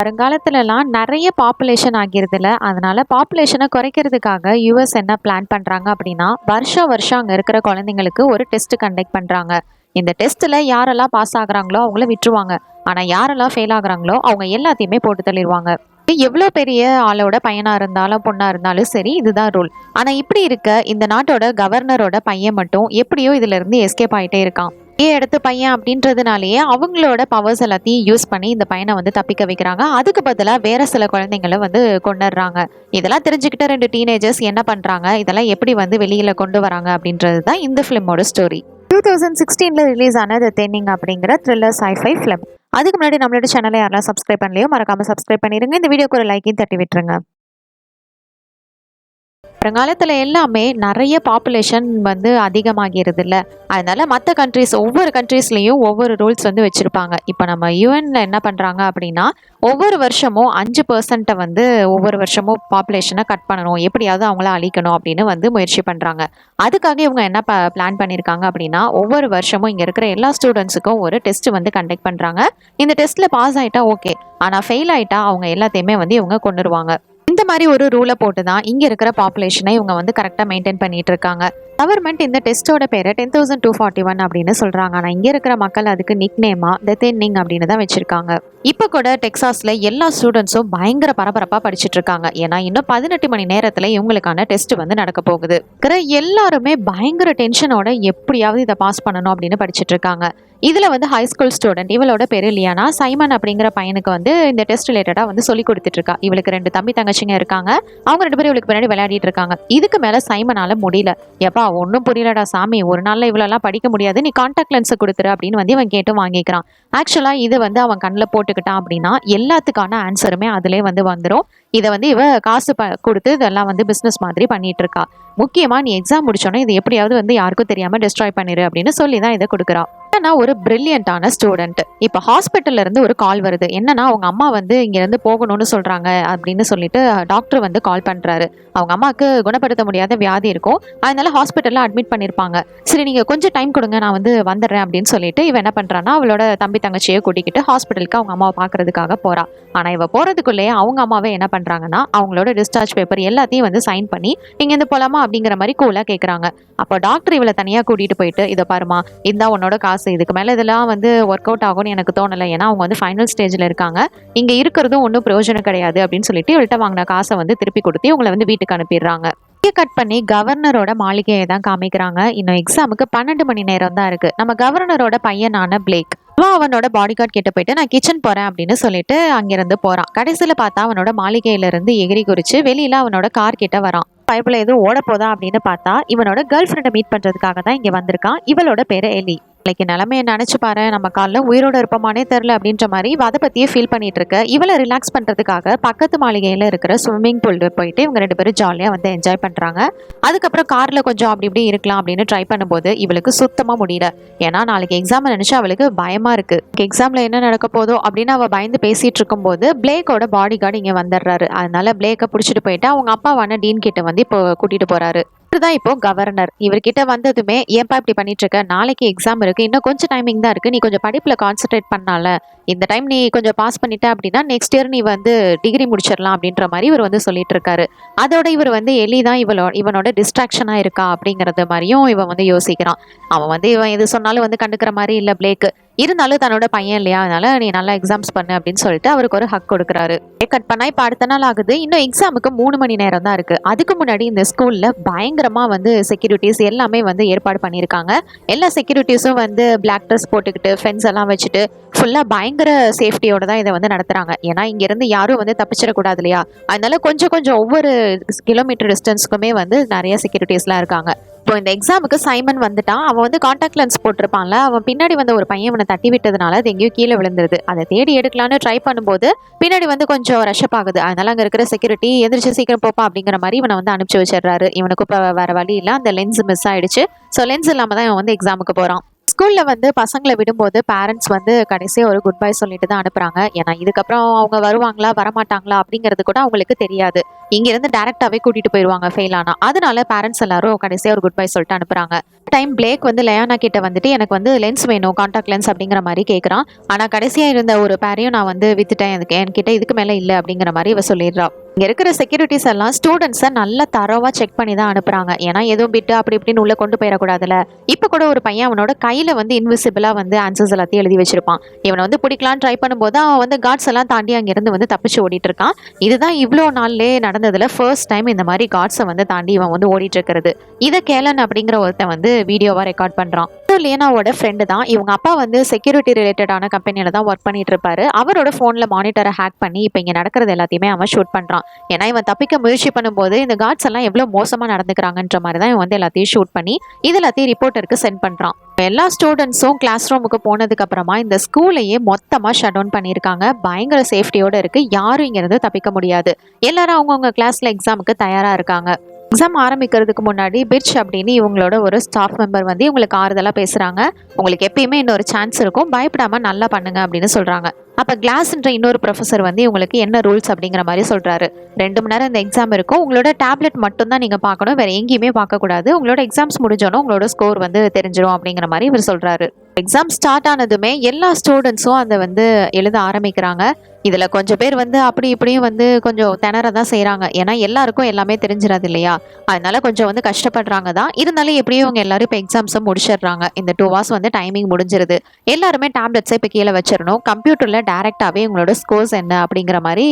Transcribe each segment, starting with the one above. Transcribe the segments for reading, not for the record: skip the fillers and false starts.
வருங்காலத்துலலாம் நிறைய பாப்புலேஷன் ஆகிருதுல்ல. அதனால பாப்புலேஷனை குறைக்கிறதுக்காக யுஎஸ் என்ன பிளான் பண்றாங்க அப்படின்னா, வருஷம் வருஷம் அங்க இருக்கிற குழந்தைங்களுக்கு ஒரு டெஸ்ட் கண்டக்ட் பண்றாங்க. இந்த டெஸ்ட்ல யாரெல்லாம் பாஸ் ஆகுறாங்களோ அவங்கள விட்டுருவாங்க. ஆனா யாரெல்லாம் ஃபெயில் ஆகுறாங்களோ அவங்க எல்லாத்தையுமே போட்டு தள்ளிடுவாங்க. எவ்வளோ பெரிய ஆளோட பையனா இருந்தாலும் பொண்ணா இருந்தாலும் சரி, இதுதான் ரூல். ஆனா இப்படி இருக்க இந்த நாட்டோட கவர்னரோட பையன் மட்டும் எப்படியோ இதுல இருந்து எஸ்கேப் ஆயிட்டே இருக்கான். எடுத்த பையன் அப்படின்றதுனாலயே அவங்களோட பவர்ஸ் எல்லாத்தையும் யூஸ் பண்ணி இந்த பையனை வந்து தப்பிக்க வைக்கிறாங்க. அதுக்கு பதிலா வேற சில குழந்தைங்களை வந்து கொண்டுடுறாங்க. இதெல்லாம் தெரிஞ்சுக்கிட்ட 2 டீனேஜர்ஸ் என்ன பண்றாங்க, இதெல்லாம் எப்படி வந்து வெளியில கொண்டு வராங்க அப்படின்றது தான் இந்த ஃபிலிமோட ஸ்டோரி. 2016ல ரிலீஸ் ஆன த தென்னிங் அப்படிங்கிற த்ரில்லர் sci-fi ஃபிலிம். அதுக்கு முன்னாடி நம்மளோட சேனலை யாரெல்லாம் சப்ஸ்கிரைப் பண்ணலையோ மறக்காம சப்ஸ்கிரைப் பண்ணிருங்க. இந்த வீடியோக்கு ஒரு லைக்கையும் தட்டி விட்டுருங்க. வருங்காலத்தில் எல்லாமே நிறைய பாப்புலேஷன் வந்து அதிகமாகிறது இல்லை. அதனால மற்ற கண்ட்ரிஸ் ஒவ்வொரு கண்ட்ரீஸ்லேயும் ஒவ்வொரு ரூல்ஸ் வந்து வச்சுருப்பாங்க. இப்போ நம்ம யுஎன்ல என்ன பண்ணுறாங்க அப்படின்னா, ஒவ்வொரு வருஷமும் 5% வந்து ஒவ்வொரு வருஷமும் பாப்புலேஷனை கட் பண்ணணும், எப்படியாவது அவங்கள அழிக்கணும் அப்படின்னு வந்து முயற்சி பண்ணுறாங்க. அதுக்காக இவங்க என்ன பிளான் பண்ணியிருக்காங்க அப்படின்னா, ஒவ்வொரு வருஷமும் இங்கே இருக்கிற எல்லா ஸ்டூடெண்ட்ஸுக்கும் ஒரு டெஸ்ட் வந்து கண்டக்ட் பண்ணுறாங்க. இந்த டெஸ்ட்டில் பாஸ் ஆகிட்டா ஓகே, ஆனால் ஃபெயில் ஆகிட்டா அவங்க எல்லாத்தையுமே வந்து இவங்க கொண்டுருவாங்க. இந்த மாதிரி ஒரு ரூலை போட்டு தான் இங்கே இருக்கிற பாப்புலேஷனை இவங்க வந்து கரெக்டாக மெயின்டைன் பண்ணிட்டு இருக்காங்க. கவர்மெண்ட் இந்த டெஸ்ட்டோட பேரை 10,241 அப்படின்னு சொல்றாங்க. ஆனால் இங்கே இருக்கிற மக்கள் அதுக்கு நிக் நேமா த தென்னிங் அப்படின்னு தான் வச்சிருக்காங்க. இப்போ கூட டெக்சாஸ்ல எல்லா ஸ்டூடெண்ட்ஸும் பயங்கர பரபரப்பாக படிச்சுட்டு இருக்காங்க. ஏன்னா இன்னும் 18 மணி நேரத்தில் இவங்களுக்கான டெஸ்ட் வந்து நடக்க போகுது. எல்லாருமே பயங்கர டென்ஷனோட எப்படியாவது இதை பாஸ் பண்ணணும் அப்படின்னு படிச்சுட்டு இருக்காங்க. இதுல வந்து ஹை ஸ்கூல் ஸ்டூடெண்ட், இவளோட பேரு லியானா, சைமன் அப்படிங்கிற பையனுக்கு வந்து இந்த டெஸ்ட் ரிலேட்டடா வந்து சொல்லி கொடுத்துட்டு இருக்கா. இவளுக்கு 2 தம்பி தங்கச்சிங்க இருக்காங்க. அவங்க 2 பேரும் இவளுக்கு பின்னாடி விளையாடிட்டு இருக்காங்க. இதுக்கு மேல சைமனால முடியல. எப்பா ஒன்றும் புரியலடா சாமி, ஒரு நாள்ல இவ்வளோலாம் படிக்க முடியாது, நீ கான்டாக்ட் லென்ஸை கொடுத்துரு அப்படின்னு வந்து இவன் கேட்டு வாங்கிக்கிறான். ஆக்சுவலா இது வந்து அவன் கண்ணில் போட்டுக்கிட்டான் அப்படின்னா எல்லாத்துக்கான ஆன்சருமே அதிலே வந்து வந்துடும். இதை வந்து இவ காசு கொடுத்து இதெல்லாம் வந்து பிஸ்னஸ் மாதிரி பண்ணிட்டு இருக்கா. முக்கியமா நீ எக்ஸாம் முடிச்சோன்னே இது எப்படியாவது வந்து யாருக்கும் தெரியாம டிஸ்ட்ராய் பண்ணிரு அப்படின்னு சொல்லி தான் இதை கொடுக்குறா. ஒரு பிரில்லியண்டான ஸ்டூடெண்ட். இப்போ ஹாஸ்பிட்டல்ல இருந்து ஒரு கால் வருது. என்னன்னா அவங்க அம்மா வந்து இங்க இருந்து போகணும்னு சொல்றாங்க அப்படின்னு சொல்லிட்டு டாக்டர் வந்து கால் பண்றாரு. அவங்க அம்மாவுக்கு குணப்படுத்த முடியாத வியாதி இருக்கும், அதனால ஹாஸ்பிட்டல்ல அட்மிட் பண்ணிருப்பாங்க. சரி நீங்க கொஞ்சம் டைம் கொடுங்க, நான் வந்து வந்துடுறேன் அப்படின்னு சொல்லிட்டு இவ என்ன பண்றான்னா அவளோட தம்பி தங்கச்சியை கூட்டிக்கிட்டு ஹாஸ்பிட்டலுக்கு அவங்க அம்மாவை பாக்குறதுக்காக போறா. ஆனா இவ போறதுக்குள்ளேயே அவங்க அம்மாவே என்ன பண்றாங்கன்னா அவங்களோட டிஸ்சார்ஜ் பேப்பர் எல்லாத்தையும் வந்து சைன் பண்ணி இங்க இருந்து போலாமா அப்படிங்கிற மாதிரி கூலா கேக்குறாங்க. அப்போ டாக்டர் இவளை தனியா கூட்டிட்டு போயிட்டு, இதை பாருமா, இந்த உன்னோட காசு, இதுக்கு மேல இதெல்லாம் வந்து ஒர்க் அவுட் ஆகும்னு எனக்கு தோணலை, ஏன்னா அவங்க வந்து ஃபைனல் ஸ்டேஜ்ல இருக்காங்க, இங்க இருக்கிறதும் ஒன்றும் பிரயோஜனம் கிடையாது அப்படின்னு சொல்லிட்டு இவள்கிட்ட வாங்கின காசை வந்து திருப்பி கொடுத்து இவங்களை வந்து வீட்டுக்கு அனுப்பிடுறாங்க. கட் பண்ணி கவர்னரோட மாளிகையை தான் காமிக்கிறாங்க. இன்னும் எக்ஸாமுக்கு 12 மணி நேரம் தான் இருக்கு. நம்ம கவர்னரோட பையனான பிளேக் அவனோட பாடி கார்டு கிட்ட போயிட்டு நான் கிச்சன் போறேன் அப்படின்னு சொல்லிட்டு அங்கிருந்து போறான். கடைசியில பார்த்தா அவனோட மாளிகையில இருந்து எகிரி குறிச்சு வெளியில அவனோட கார் கிட்ட வரான். பைபிள் எதுவும் ஓட போதா அப்படின்னு பார்த்தா இவனோட கேர்ள் ஃப்ரெண்டை மீட் பண்றதுக்காக தான் இங்க வந்திருக்கான். இவளோட பேரு எலி. லைக் நிலைமையை நினைச்சு பாரு, நம்ம காலில் உயிரோட இருப்போமானே தெரில அப்படின்ற மாதிரி அதை பத்தியே ஃபீல் பண்ணிட்டு இருக்க இவளை ரிலாக்ஸ் பண்றதுக்காக பக்கத்து மாளிகையில இருக்கிற ஸ்விம்மிங் பூல் போயிட்டு இவங்க 2 பேரும் ஜாலியா வந்து என்ஜாய் பண்றாங்க. அதுக்கப்புறம் கார்ல கொஞ்சம் அப்படி இப்படி இருக்கலாம் அப்படின்னு ட்ரை பண்ணும்போது இவளுக்கு சுத்தமா முடியல. ஏன்னா நாளைக்கு எக்ஸாம் நினைச்சு அவளுக்கு பயமா இருக்கு. எக்ஸாம்ல என்ன நடக்க போதோ அப்படின்னு அவ பயந்து பேசிட்டு இருக்கும் போது பிளேக்கோட பாடி கார்டு இங்க வந்துடுறாரு. அதனால பிளேக்கை பிடிச்சிட்டு போயிட்டு அவங்க அப்பாவான டீன் கிட்ட வந்து இப்போ கூட்டிட்டு போறாரு. தான் இப்போ கவர்னர். இவர்கிட்ட வந்ததுமே ஏன்பா இப்படி பண்ணிட்டு இருக்க, நாளைக்கு எக்ஸாம் இருக்கு, இன்னும் கொஞ்சம் டைமிங் தான் இருக்கு, நீ கொஞ்சம் படிப்புல கான்சென்ட்ரேட் பண்ணால, இந்த டைம் நீ கொஞ்சம் பாஸ் பண்ணிட்ட அப்படின்னா நெக்ஸ்ட் இயர் நீ வந்து டிகிரி முடிச்சிடலாம் அப்படின்ற மாதிரி இவர் வந்து சொல்லிட்டு இருக்காரு. அதோட இவர் வந்து எலி தான் இவனோட டிஸ்ட்ராக்ஷனா இருக்கா அப்படிங்கறது மாதிரியும் இவன் வந்து யோசிக்கிறான். அவன் வந்து இவன் எது சொன்னாலும் வந்து கண்டுக்கிற மாதிரி இல்ல பிளேக். இருந்தாலும் தன்னோட பையன் இல்லையா, அதனால நீ நல்லா எக்ஸாம்ஸ் பண்ணு அப்படின்னு சொல்லிட்டு அவருக்கு ஒரு ஹக் கொடுக்குறாரு. கட் பண்ணா இப்ப அடுத்த நாள் ஆகுது. இன்னும் எக்ஸாமுக்கு 3 மணி நேரம் தான் இருக்கு. அதுக்கு முன்னாடி இந்த ஸ்கூல்ல பயங்கரமா வந்து செக்யூரிட்டிஸ் எல்லாமே வந்து ஏற்பாடு பண்ணியிருக்காங்க. எல்லா செக்யூரிட்டிஸும் வந்து பிளாக் ட்ரெஸ் போட்டுக்கிட்டு ஃபென்ஸ் எல்லாம் வச்சுட்டு ஃபுல்லா பயங்கர சேஃப்டியோட தான் இதை வந்து நடத்துறாங்க. ஏன்னா இங்க இருந்து யாரும் வந்து தப்பிச்சிடக்கூடாது இல்லையா, அதனால கொஞ்சம் கொஞ்சம் ஒவ்வொரு கிலோமீட்டர் டிஸ்டன்ஸ்க்குமே வந்து நிறைய செக்யூரிட்டிஸ்லாம் இருக்காங்க. இப்போ இந்த எக்ஸாமுக்கு சைமன் வந்துட்டான். அவன் வந்து கான்டாக்ட் லென்ஸ் போட்டிருப்பான்ல, அவன் பின்னாடி வந்து ஒரு பையன் அவனை தட்டி விட்டதுனால அது எங்கேயோ கீழே விழுந்துருது. அதை தேடி எடுக்கலான்னு ட்ரை பண்ணும்போது பின்னாடி வந்து கொஞ்சம் ரஷ்அப் ஆகுது. அதனால அங்கே இருக்கிற செக்யூரிட்டி எந்திரிச்சு சீக்கிரம் போப்பா அப்படிங்கிற மாதிரி இவனை வந்து அனுப்பிச்சு வச்சிடுறாரு. இவனுக்கு இப்போ வேற வழி இல்லை, அந்த லென்ஸ் மிஸ் ஆயிடுச்சு. ஸோ லென்ஸ் இல்லாமல் தான் இவன் வந்து எக்ஸாமுக்கு போகிறான். ஸ்கூல்ல வந்து பசங்கள விடும்போது பேரண்ட்ஸ் வந்து கடைசியா ஒரு குட் பை சொல்லிட்டு தான் அனுப்புறாங்க. ஏன்னா இதுக்கப்புறம் அவங்க வருவாங்களா, வரமாட்டாங்களா அப்படிங்கிறது கூட அவங்களுக்கு தெரியாது. இங்கிருந்து டைரக்டாவே கூட்டிட்டு போயிருவாங்க ஃபெயில் ஆனா. அதனால பேரண்ட்ஸ் எல்லாரும் கடைசியா ஒரு குட் பை சொல்லிட்டு அனுப்புறாங்க. டைம் பிளேக் வந்து லயானா கிட்ட வந்துட்டு எனக்கு வந்து லென்ஸ் வேணும், கான்டாக்ட் லென்ஸ் அப்படிங்கிற மாதிரி கேட்குறான். ஆனா கடைசியா இருந்த ஒரு பேரையும் நான் வந்து வித்துட்டேன், எனக்கு என்கிட்ட இதுக்கு மேல இல்ல அப்படிங்கிற மாதிரி இவ சொல்லிடுறா. இங்க இருக்கிற செக்யூரிட்டிஸ் எல்லாம் ஸ்டூடெண்ட்ஸை நல்லா தரவா செக் பண்ணி தான் அனுப்புறாங்க. ஏன்னா எதுவும் பிட்டு அப்படி இப்படின்னு உள்ள கொண்டு போயிடக்கூடாதுல. இப்ப கூட ஒரு பையன் அவனோட கையில வந்து இன்விசிபிளா வந்து ஆன்சர்ஸ் எல்லாத்தையும் எழுதி வச்சிருப்பான். இவனை வந்து பிடிக்கலான்னு ட்ரை பண்ணும்போது அவன் வந்து காட்ஸ் எல்லாம் தாண்டி அங்கிருந்து வந்து தப்பிச்சு ஓடிட்டு இருக்கான். இதுதான் இவ்வளோ நாள்லயே நடந்ததுல ஃபர்ஸ்ட் டைம் இந்த மாதிரி காட்ஸை வந்து தாண்டி இவன் வந்து ஓடிட்டு இருக்கிறது. இதை கேலன் அப்படிங்கிற ஒருத்தன் வந்து வீடியோவா ரெக்கார்ட் பண்றான். லியானாவோட ஃப்ரெண்டு தான். இவங்க அப்பா வந்து செக்யூரிட்டி ரிலேட்டடான கம்பெனியில தான் ஒர்க் பண்ணிட்டு இருப்பாரு. அவரோட போன்ல மானிட்டரை ஹேக் பண்ணி இப்ப இங்க நடக்கிறது எல்லாத்தையுமே அவன் ஷூட் பண்றான். ஏன்னா இவன் தப்பிக்க முயற்சி பண்ணும்போது இந்த கார்ட்ஸ் எல்லாம் எவ்வளவு மோசமா நடந்துக்கிறாங்கன்ற மாதிரி தான் இவன் வந்து எல்லாத்தையும் ஷூட் பண்ணி இது எல்லாத்தையும் ரிப்போர்ட்டருக்கு சென்ட் பண்றான். எல்லா ஸ்டூடெண்ட்ஸும் கிளாஸ் ரூமுக்கு போனதுக்கு அப்புறமா இந்த ஸ்கூலையே மொத்தமா ஷட் டவுன் பண்ணியிருக்காங்க. பயங்கர சேஃப்டியோட இருக்கு. யாரும் இங்க இருந்து தப்பிக்க முடியாது. எல்லாரும் அவங்கவுங்க கிளாஸ்ல எக்ஸாமுக்கு தயாரா இருக்காங்க. எக்ஸாம் ஆரம்பிக்கிறதுக்கு முன்னாடி பிர்ச் அப்படின்னு இவங்களோட ஒரு ஸ்டாஃப் மெம்பர் வந்து இவங்களுக்கு ஆறுதலா பேசுறாங்க. உங்களுக்கு எப்பயுமே இன்னொரு சான்ஸ் இருக்கும், பயப்படாம நல்லா பண்ணுங்க அப்படின்னு சொல்றாங்க. அப்ப கிளாஸ்ன்ற இன்னொரு ப்ரொஃபசர் வந்து இவங்களுக்கு என்ன ரூல்ஸ் அப்படிங்கிற மாதிரி சொல்றாரு. 2 மணி நேரம் இந்த எக்ஸாம் இருக்கும். உங்களோட டேப்லெட் மட்டும் தான் நீங்க பார்க்கணும், வேற எங்கேயுமே பார்க்க கூடாது. உங்களோட எக்ஸாம்ஸ் முடிஞ்சோன்னா உங்களோட ஸ்கோர் வந்து தெரிஞ்சிடும் அப்படிங்கிற மாதிரி இவர் சொல்றாரு. எக்ஸாம் ஸ்டார்ட் ஆனதுமே எல்லா ஸ்டூடெண்ட்ஸும் அதை வந்து எழுத ஆரம்பிக்கிறாங்க. இதுல கொஞ்சம் பேர் வந்து அப்படி இப்படியும் வந்து கொஞ்சம் திணறதான் செய்யறாங்க. ஏன்னா எல்லாருக்கும் எல்லாமே தெரிஞ்சிடாது இல்லையா, அதனால கொஞ்சம் வந்து கஷ்டப்படுறாங்க தான். இருந்தாலும் எப்படியும் இவங்க எல்லாரும் இப்போ எக்ஸாம்ஸை முடிச்சிடுறாங்க. இந்த 2 hours வந்து டைமிங் முடிஞ்சிருது. எல்லாருமே டேப்லெட்ஸை இப்போ கீழே வச்சிடணும். கம்ப்யூட்டர்ல டைரக்டாவே உங்களோட ஸ்கோர்ஸ் என்ன அப்படிங்கிற மாதிரி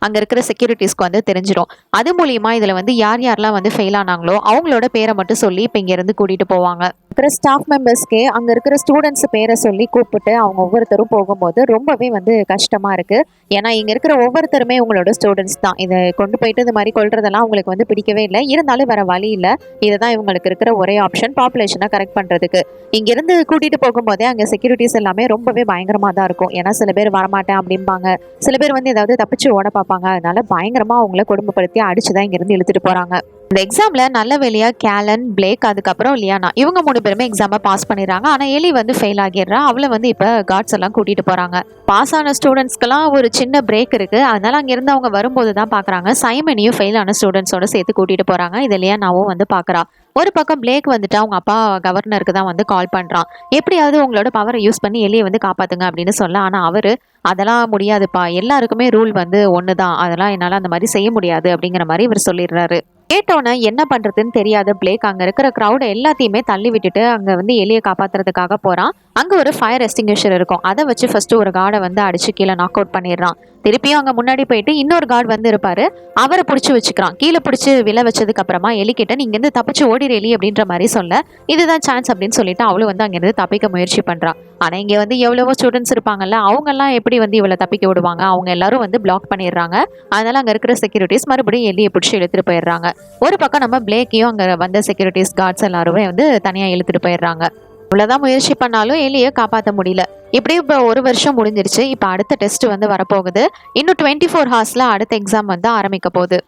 அங்க இருக்கிற செக்யூரிட்டிஸ்க்கு வந்து தெரிஞ்சிடும். அது மூலியமா இதுல வந்து யார் யாரெல்லாம் வந்து ஃபெயில் ஆனாங்களோ அவங்களோட பேரை மட்டும் சொல்லி இப்போ இங்க இருந்து கூட்டிட்டு போவாங்க. இருக்கிற ஸ்டாஃப் மெம்பர்ஸ்க்கே அங்க இருக்கிற ஸ்டூடெண்ட்ஸ் பேரை சொல்லி கூப்பிட்டு அவங்க ஒவ்வொருத்தரும் போகும்போது ரொம்பவே வந்து கஷ்டமா இருக்கு. ஏன்னா இங்க இருக்கிற ஒவ்வொருத்தருமே உங்களோட ஸ்டூடெண்ட்ஸ் தான். இதை கொண்டு போயிட்டு இது மாதிரி கொள்றதெல்லாம் அவங்களுக்கு வந்து பிடிக்கவே இல்லை. இருந்தாலும் வேற வழி இல்லை. இதுதான் இவங்களுக்கு இருக்கிற ஒரே ஆப்ஷன் பாப்புலேஷனை கரெக்ட் பண்றதுக்கு. இங்க இருந்து கூட்டிட்டு போகும்போதே அங்க செக்யூரிட்டிஸ் எல்லாமே ரொம்பவே பயங்கரமா தான் இருக்கும். ஏன்னா சில பேர் வரமாட்டேன் அப்படிம்பாங்க, சில பேர் வந்து ஏதாவது தப்பிச்சு ஓட பார்ப்பாங்க. அதனால பயங்கரமா அவங்கள கொடுமைப்படுத்தி அடிச்சுதான் இங்க இருந்து இழுத்துட்டு போறாங்க. இந்த எக்ஸாம்ல நல்ல வேலையா கேலன், பிளேக், அதுக்கப்புறம் லியானா இவங்க 3 பேருமே எக்ஸாமை பாஸ் பண்ணிடுறாங்க. ஆனா எலி வந்து ஃபெயில் ஆகிடுறா. அவளை வந்து இப்ப கார்ட்ஸ் எல்லாம் கூட்டிட்டு போறாங்க. பாஸ் ஆன ஸ்டூடெண்ட்ஸ்க்கெல்லாம் ஒரு சின்ன பிரேக் இருக்கு. அதனால அங்க இருந்து அவங்க வரும்போது தான் பாக்குறாங்க சைமனையும் ஃபெயில் ஆன ஸ்டூடெண்ட்ஸோட சேர்த்து கூட்டிட்டு போறாங்க. இது லியானாவும் வந்து பாக்குறா. ஒரு பக்கம் பிளேக் வந்துட்டு அவங்க அப்பா கவர்னருக்கு தான் வந்து கால் பண்றான். எப்படியாவது உங்களோட பவரை யூஸ் பண்ணி எலியை வந்து காப்பாத்துங்க அப்படின்னு சொல்ல. ஆனா அவரு அதெல்லாம் முடியாதுப்பா, எல்லாருக்குமே ரூல் வந்து ஒண்ணுதான், அதெல்லாம் என்னால அந்த மாதிரி செய்ய முடியாது அப்படிங்கிற மாதிரி இவர் சொல்லிடுறாரு. கேட்டோன்னே என்ன பண்றதுன்னு தெரியாத பிளேக் அங்க இருக்கிற கிரௌட எல்லாத்தையுமே தள்ளி விட்டுட்டு அங்க வந்து எலியை காப்பாத்துறதுக்காக போறான். அங்க ஒரு ஃபயர் எஸ்டிங்யூஷர் இருக்கும். அதை வச்சு ஃபர்ஸ்ட் ஒரு கார்டை வந்து அடிச்சு கீழே நாக் அவுட் பண்ணிடுறான். திருப்பியும் அங்க முன்னாடி போயிட்டு இன்னொரு கார்டு வந்து இருப்பாரு, அவரை பிடிச்சி வச்சுக்கிறான். கீழே பிடிச்சி விழ வச்சதுக்கு அப்புறமா எலிக்கிட்ட நீங்க இருந்து தப்பிச்சு ஓடிற எலி அப்படின்ற மாதிரி சொல்ல, இதுதான் சான்ஸ் அப்படின்னு சொல்லிட்டு அவளும் வந்து அங்கிருந்து தப்பிக்க முயற்சி பண்றான். ஆனா இங்க வந்து எவ்வளவோ ஸ்டூடெண்ட்ஸ் இருப்பாங்கல்ல, அவங்க எல்லாம் எப்படி வந்து இவளை தப்பிக்க விடுவாங்க? அவங்க எல்லாரும் வந்து பிளாக் பண்ணிடுறாங்க. அதனால அங்க இருக்கிற செக்யூரிட்டிஸ் மறுபடியும் எலியை பிடிச்சி இழுத்துட்டு போயிடுறாங்க. ஒரு பக்கம் நம்ம பிளேக்கையும் அங்க வந்த செக்யூரிட்டிஸ் கார்ட்ஸ் எல்லாருமே வந்து தனியா இழுத்துட்டு போயிடுறாங்க. இவ்வளவுதான் முயற்சி பண்ணாலும் எலியை காப்பாற்ற முடியல. இப்படி இப்போ 1 வருஷம் முடிஞ்சிருச்சு. இப்போ அடுத்த டெஸ்ட் வந்து வரப்போகுது. இன்னும் 24 ஹார்ஸ்ல அடுத்த எக்ஸாம் வந்து ஆரம்பிக்க போகுது.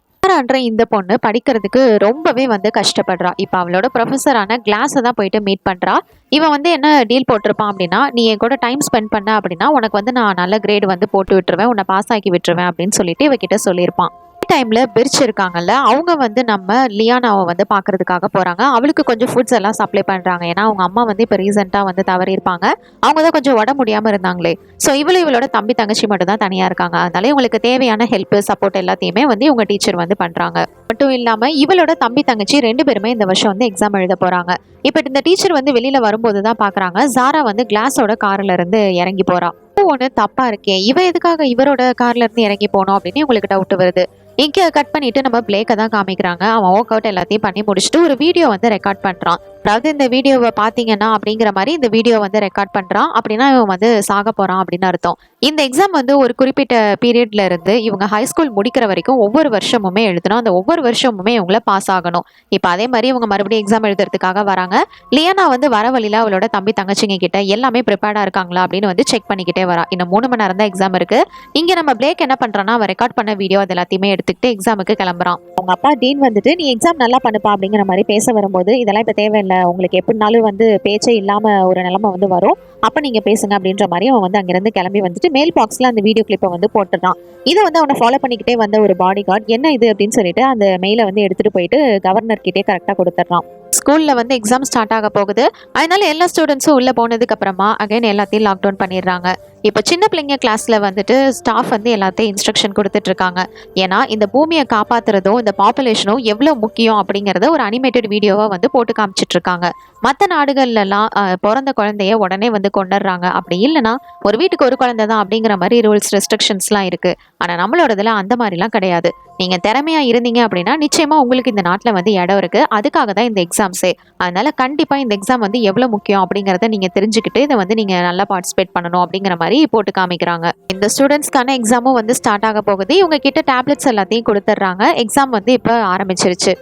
இந்த பொண்ணு படிக்கிறதுக்கு ரொம்பவே வந்து கஷ்டப்படுறா. இப்ப அவளோட ப்ரொஃபஸரான கிளாஸை தான் போயிட்டு மீட் பண்றா. இவன் வந்து என்ன டீல் போட்டிருப்பான் அப்படின்னா, நீ என் கூட டைம் ஸ்பெண்ட் பண்ண அப்படின்னா உனக்கு வந்து நான் நல்ல கிரேட் வந்து போட்டு விட்டுருவேன், உன்னை பாஸ் ஆக்கி விட்டுருவேன் அப்படின்னு சொல்லிட்டு இவகிட்ட சொல்லியிருப்பான். டைம்ல பிரிச்சு இருக்காங்கல்ல, அவங்க வந்து நம்ம லியானாவை வந்து பாக்குறதுக்காக போறாங்க. அவளுக்கு கொஞ்சம் ஃபுட்ஸ் எல்லாம் சப்ளை பண்றாங்க. ஏன்னா அவங்க அம்மா வந்து இப்ப ரீசெண்டா வந்து தவறி இருப்பாங்க. அவங்க தான் கொஞ்சம் உடம்பு முடியாம இருந்தாங்களே. ஸோ இவளோட தம்பி தங்கச்சி மட்டும் தான் தனியா இருக்காங்க. அதனால இவங்களுக்கு தேவையான ஹெல்ப் சப்போர்ட் எல்லாத்தையுமே வந்து இவங்க டீச்சர் வந்து பண்றாங்க. மட்டும் இல்லாம இவளோட தம்பி தங்கச்சி 2 பேருமே இந்த வருஷம் வந்து எக்ஸாம் எழுத போறாங்க. இப்ப இந்த டீச்சர் வந்து வெளியில வரும்போது தான் பாக்குறாங்க ஜாரா வந்து கிளாஸோட கார்ல இருந்து இறங்கி போறா. ஒண்ணு தப்பா இருக்கே, இவ எதுக்காக இவரோட கார்ல இருந்து இறங்கி போனோம் அப்படின்னு உங்களுக்கு டவுட் வருது. இங்க கட் பண்ணிட்டு நம்ம பிளேக்கை தான் காமிக்கிறாங்க. அவன் ஒர்க் அவுட் எல்லாத்தையும் பண்ணி முடிச்சுட்டு ஒரு வீடியோ வந்து ரெக்கார்ட் பண்றான். அதாவது இந்த வீடியோவை பாத்தீங்கன்னா அப்படிங்கிற மாதிரி இந்த வீடியோ வந்து ரெக்கார்ட் பண்றான். அப்படின்னா இவன் வந்து சாக போறான் அப்படின்னு அர்த்தம். இந்த எக்ஸாம் வந்து ஒரு குறிப்பிட்ட பீரியட்ல இருந்து இவங்க ஹைஸ்கூல் முடிக்கிற வரைக்கும் ஒவ்வொரு வருஷமுமே எழுதணும். அந்த ஒவ்வொரு வருஷமுமே இவங்கள பாஸ் ஆகணும். இப்ப அதே மாதிரி இவங்க மறுபடியும் எக்ஸாம் எழுதுறதுக்காக வராங்க. லியானா வந்து வர வழியில அவளோட தம்பி தங்கச்சிங்க கிட்ட எல்லாமே ப்ரிப்பேர்டா இருக்காங்களா அப்படின்னு வந்து செக் பண்ணிக்கிட்டே வரா. இன்னும் 3 மணி நேரம் தான் எக்ஸாம் இருக்கு. இங்க நம்ம பிளேக் என்ன பண்றான்னா, அவன் ரெக்கார்ட் பண்ண வீடியோ அது எல்லாத்தையுமே எடுத்து எடுத்துக்கிட்டு எக்ஸாமுக்கு கிளம்புறான். அவங்க அப்பா டீன் வந்துட்டு நீ எக்ஸாம் நல்லா பண்ணுப்பா அப்படிங்கிற மாதிரி பேச வரும்போது இதெல்லாம் இப்போ தேவையில்லை, உங்களுக்கு எப்படினாலும் வந்து பேச்சே இல்லாமல் ஒரு நிலைமை வந்து வரும், அப்போ நீங்கள் பேசுங்க அப்படின்ற மாதிரி அவன் வந்து அங்கேருந்து கிளம்பி வந்துட்டு மேல் பாக்ஸில் அந்த வீடியோ கிளிப்பை வந்து போட்டுறான். இதை வந்து அவனை ஃபாலோ பண்ணிக்கிட்டே வந்த ஒரு பாடி கார்டு என்ன இது அப்படின்னு சொல்லிட்டு அந்த மெயிலை வந்து எடுத்துகிட்டு போயிட்டு கவர்னர் கிட்டே கரெக்டாக கொடுத்துட்றான். ஸ்கூலில் வந்து எக்ஸாம் ஸ்டார்ட் ஆக போகுது. அதனால எல்லா ஸ்டூடெண்ட்ஸும் உள்ளே போனதுக்கு அப்புறமா அகைன் எல்லாத்தையும் லாக்டவுன் பண்ணிடுறாங்க. இப்போ சின்ன பிள்ளைங்க கிளாஸில் வந்துட்டு ஸ்டாஃப் வந்து எல்லாத்தையும் இன்ஸ்ட்ரக்ஷன் கொடுத்துட்டு இருக்காங்க. ஏன்னா இந்த பூமியை காப்பாற்றுறதும் இந்த பாப்புலேஷனும் எவ்வளோ முக்கியம் அப்படிங்கிறத ஒரு அனிமேட்டட் வீடியோவாக வந்து போட்டு காமிச்சிட்டு இருக்காங்க. மற்ற நாடுகள்லாம் பிறந்த குழந்தைய உடனே வந்து கொண்டுடுறாங்க, அப்படி இல்லைன்னா ஒரு வீட்டுக்கு ஒரு குழந்தை தான் அப்படிங்கிற மாதிரி ரூல்ஸ் ரெஸ்ட்ரிக்ஷன்ஸ்லாம் இருக்குது. ஆனால் நம்மளோடதுல அந்த மாதிரிலாம் கிடையாது. நீங்கள் திறமையாக இருந்தீங்க அப்படின்னா நிச்சயமாக உங்களுக்கு இந்த நாட்டில் வந்து இடம் இருக்குது. அதுக்காக தான் இந்த எக்ஸாம்ஸே. அதனால கண்டிப்பாக இந்த எக்ஸாம் வந்து எவ்வளோ முக்கியம் அப்படிங்கிறத நீங்கள் தெரிஞ்சுக்கிட்டு இதை வந்து நீங்கள் நல்லா பார்ட்டிசிபேட் பண்ணணும் அப்படிங்கிற மாதிரி போட்டு காமிக்கிறாங்க. இந்த ஸ்டூடெண்ட்ஸ்க்கான எக்ஸாமும் வந்து ஸ்டார்ட் ஆக போகுது. இவங்க கிட்ட டேப்லெட்ஸ் எல்லாத்தையும் கொடுத்துட்றாங்க. எக்ஸாம் வந்து இப்போ ஆரம்பிச்சிருச்சு.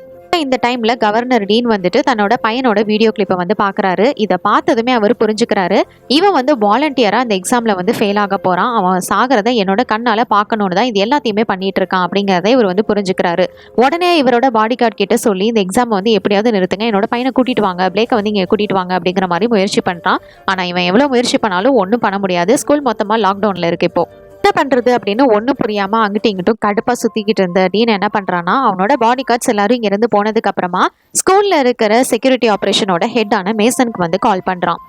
இந்த டைம்ல கவர்னர் டீன் வந்துட்டு தன்னோட பையனோட வீடியோ கிளிப்பை வந்து பாக்குறாரு. இதை பார்த்ததுமே அவர் புரிஞ்சுக்கிறாரு, இவன் வந்து வாலண்டியரா அந்த எக்ஸாம்ல வந்து ஃபெயில் ஆக போறான், அவன் சாகிறத என்னோட கண்ணால பார்க்கணும்னு தான் இது எல்லாத்தையுமே பண்ணிட்டு இருக்கான் அப்படிங்கிறத இவர் வந்து புரிஞ்சுக்கிறாரு. உடனே இவரோட பாடி கார்டு கிட்ட சொல்லி இந்த எக்ஸாம் வந்து எப்படியாவது நிறுத்துங்க, என்னோட பையனை கூட்டிட்டு வாங்க, பிளேக்கை வந்து இங்க கூட்டிட்டு வாங்க அப்படிங்கிற மாதிரி முயற்சி பண்றான். ஆனா இவன் எவ்வளவு முயற்சி பண்ணாலும் ஒன்றும் பண்ண முடியாது. ஸ்கூல் மொத்தமா லாக்டவுன்ல இருக்கு. இப்போ என்ன பண்றது அப்படின்னு ஒன்றும் புரியாம அங்கிட்டும் இங்கிட்டும் கடுப்பா சுத்திக்கிட்டு இருந்த டீன் என்ன பண்றான்னா, அவனோட பாடி கார்ட்ஸ் எல்லாரும் இங்க இருந்து போனதுக்கு அப்புறமா ஸ்கூல்ல இருக்கிற செக்யூரிட்டி ஆபரேஷனோட ஹெட்டான மேசனுக்கு வந்து கால் பண்றான்.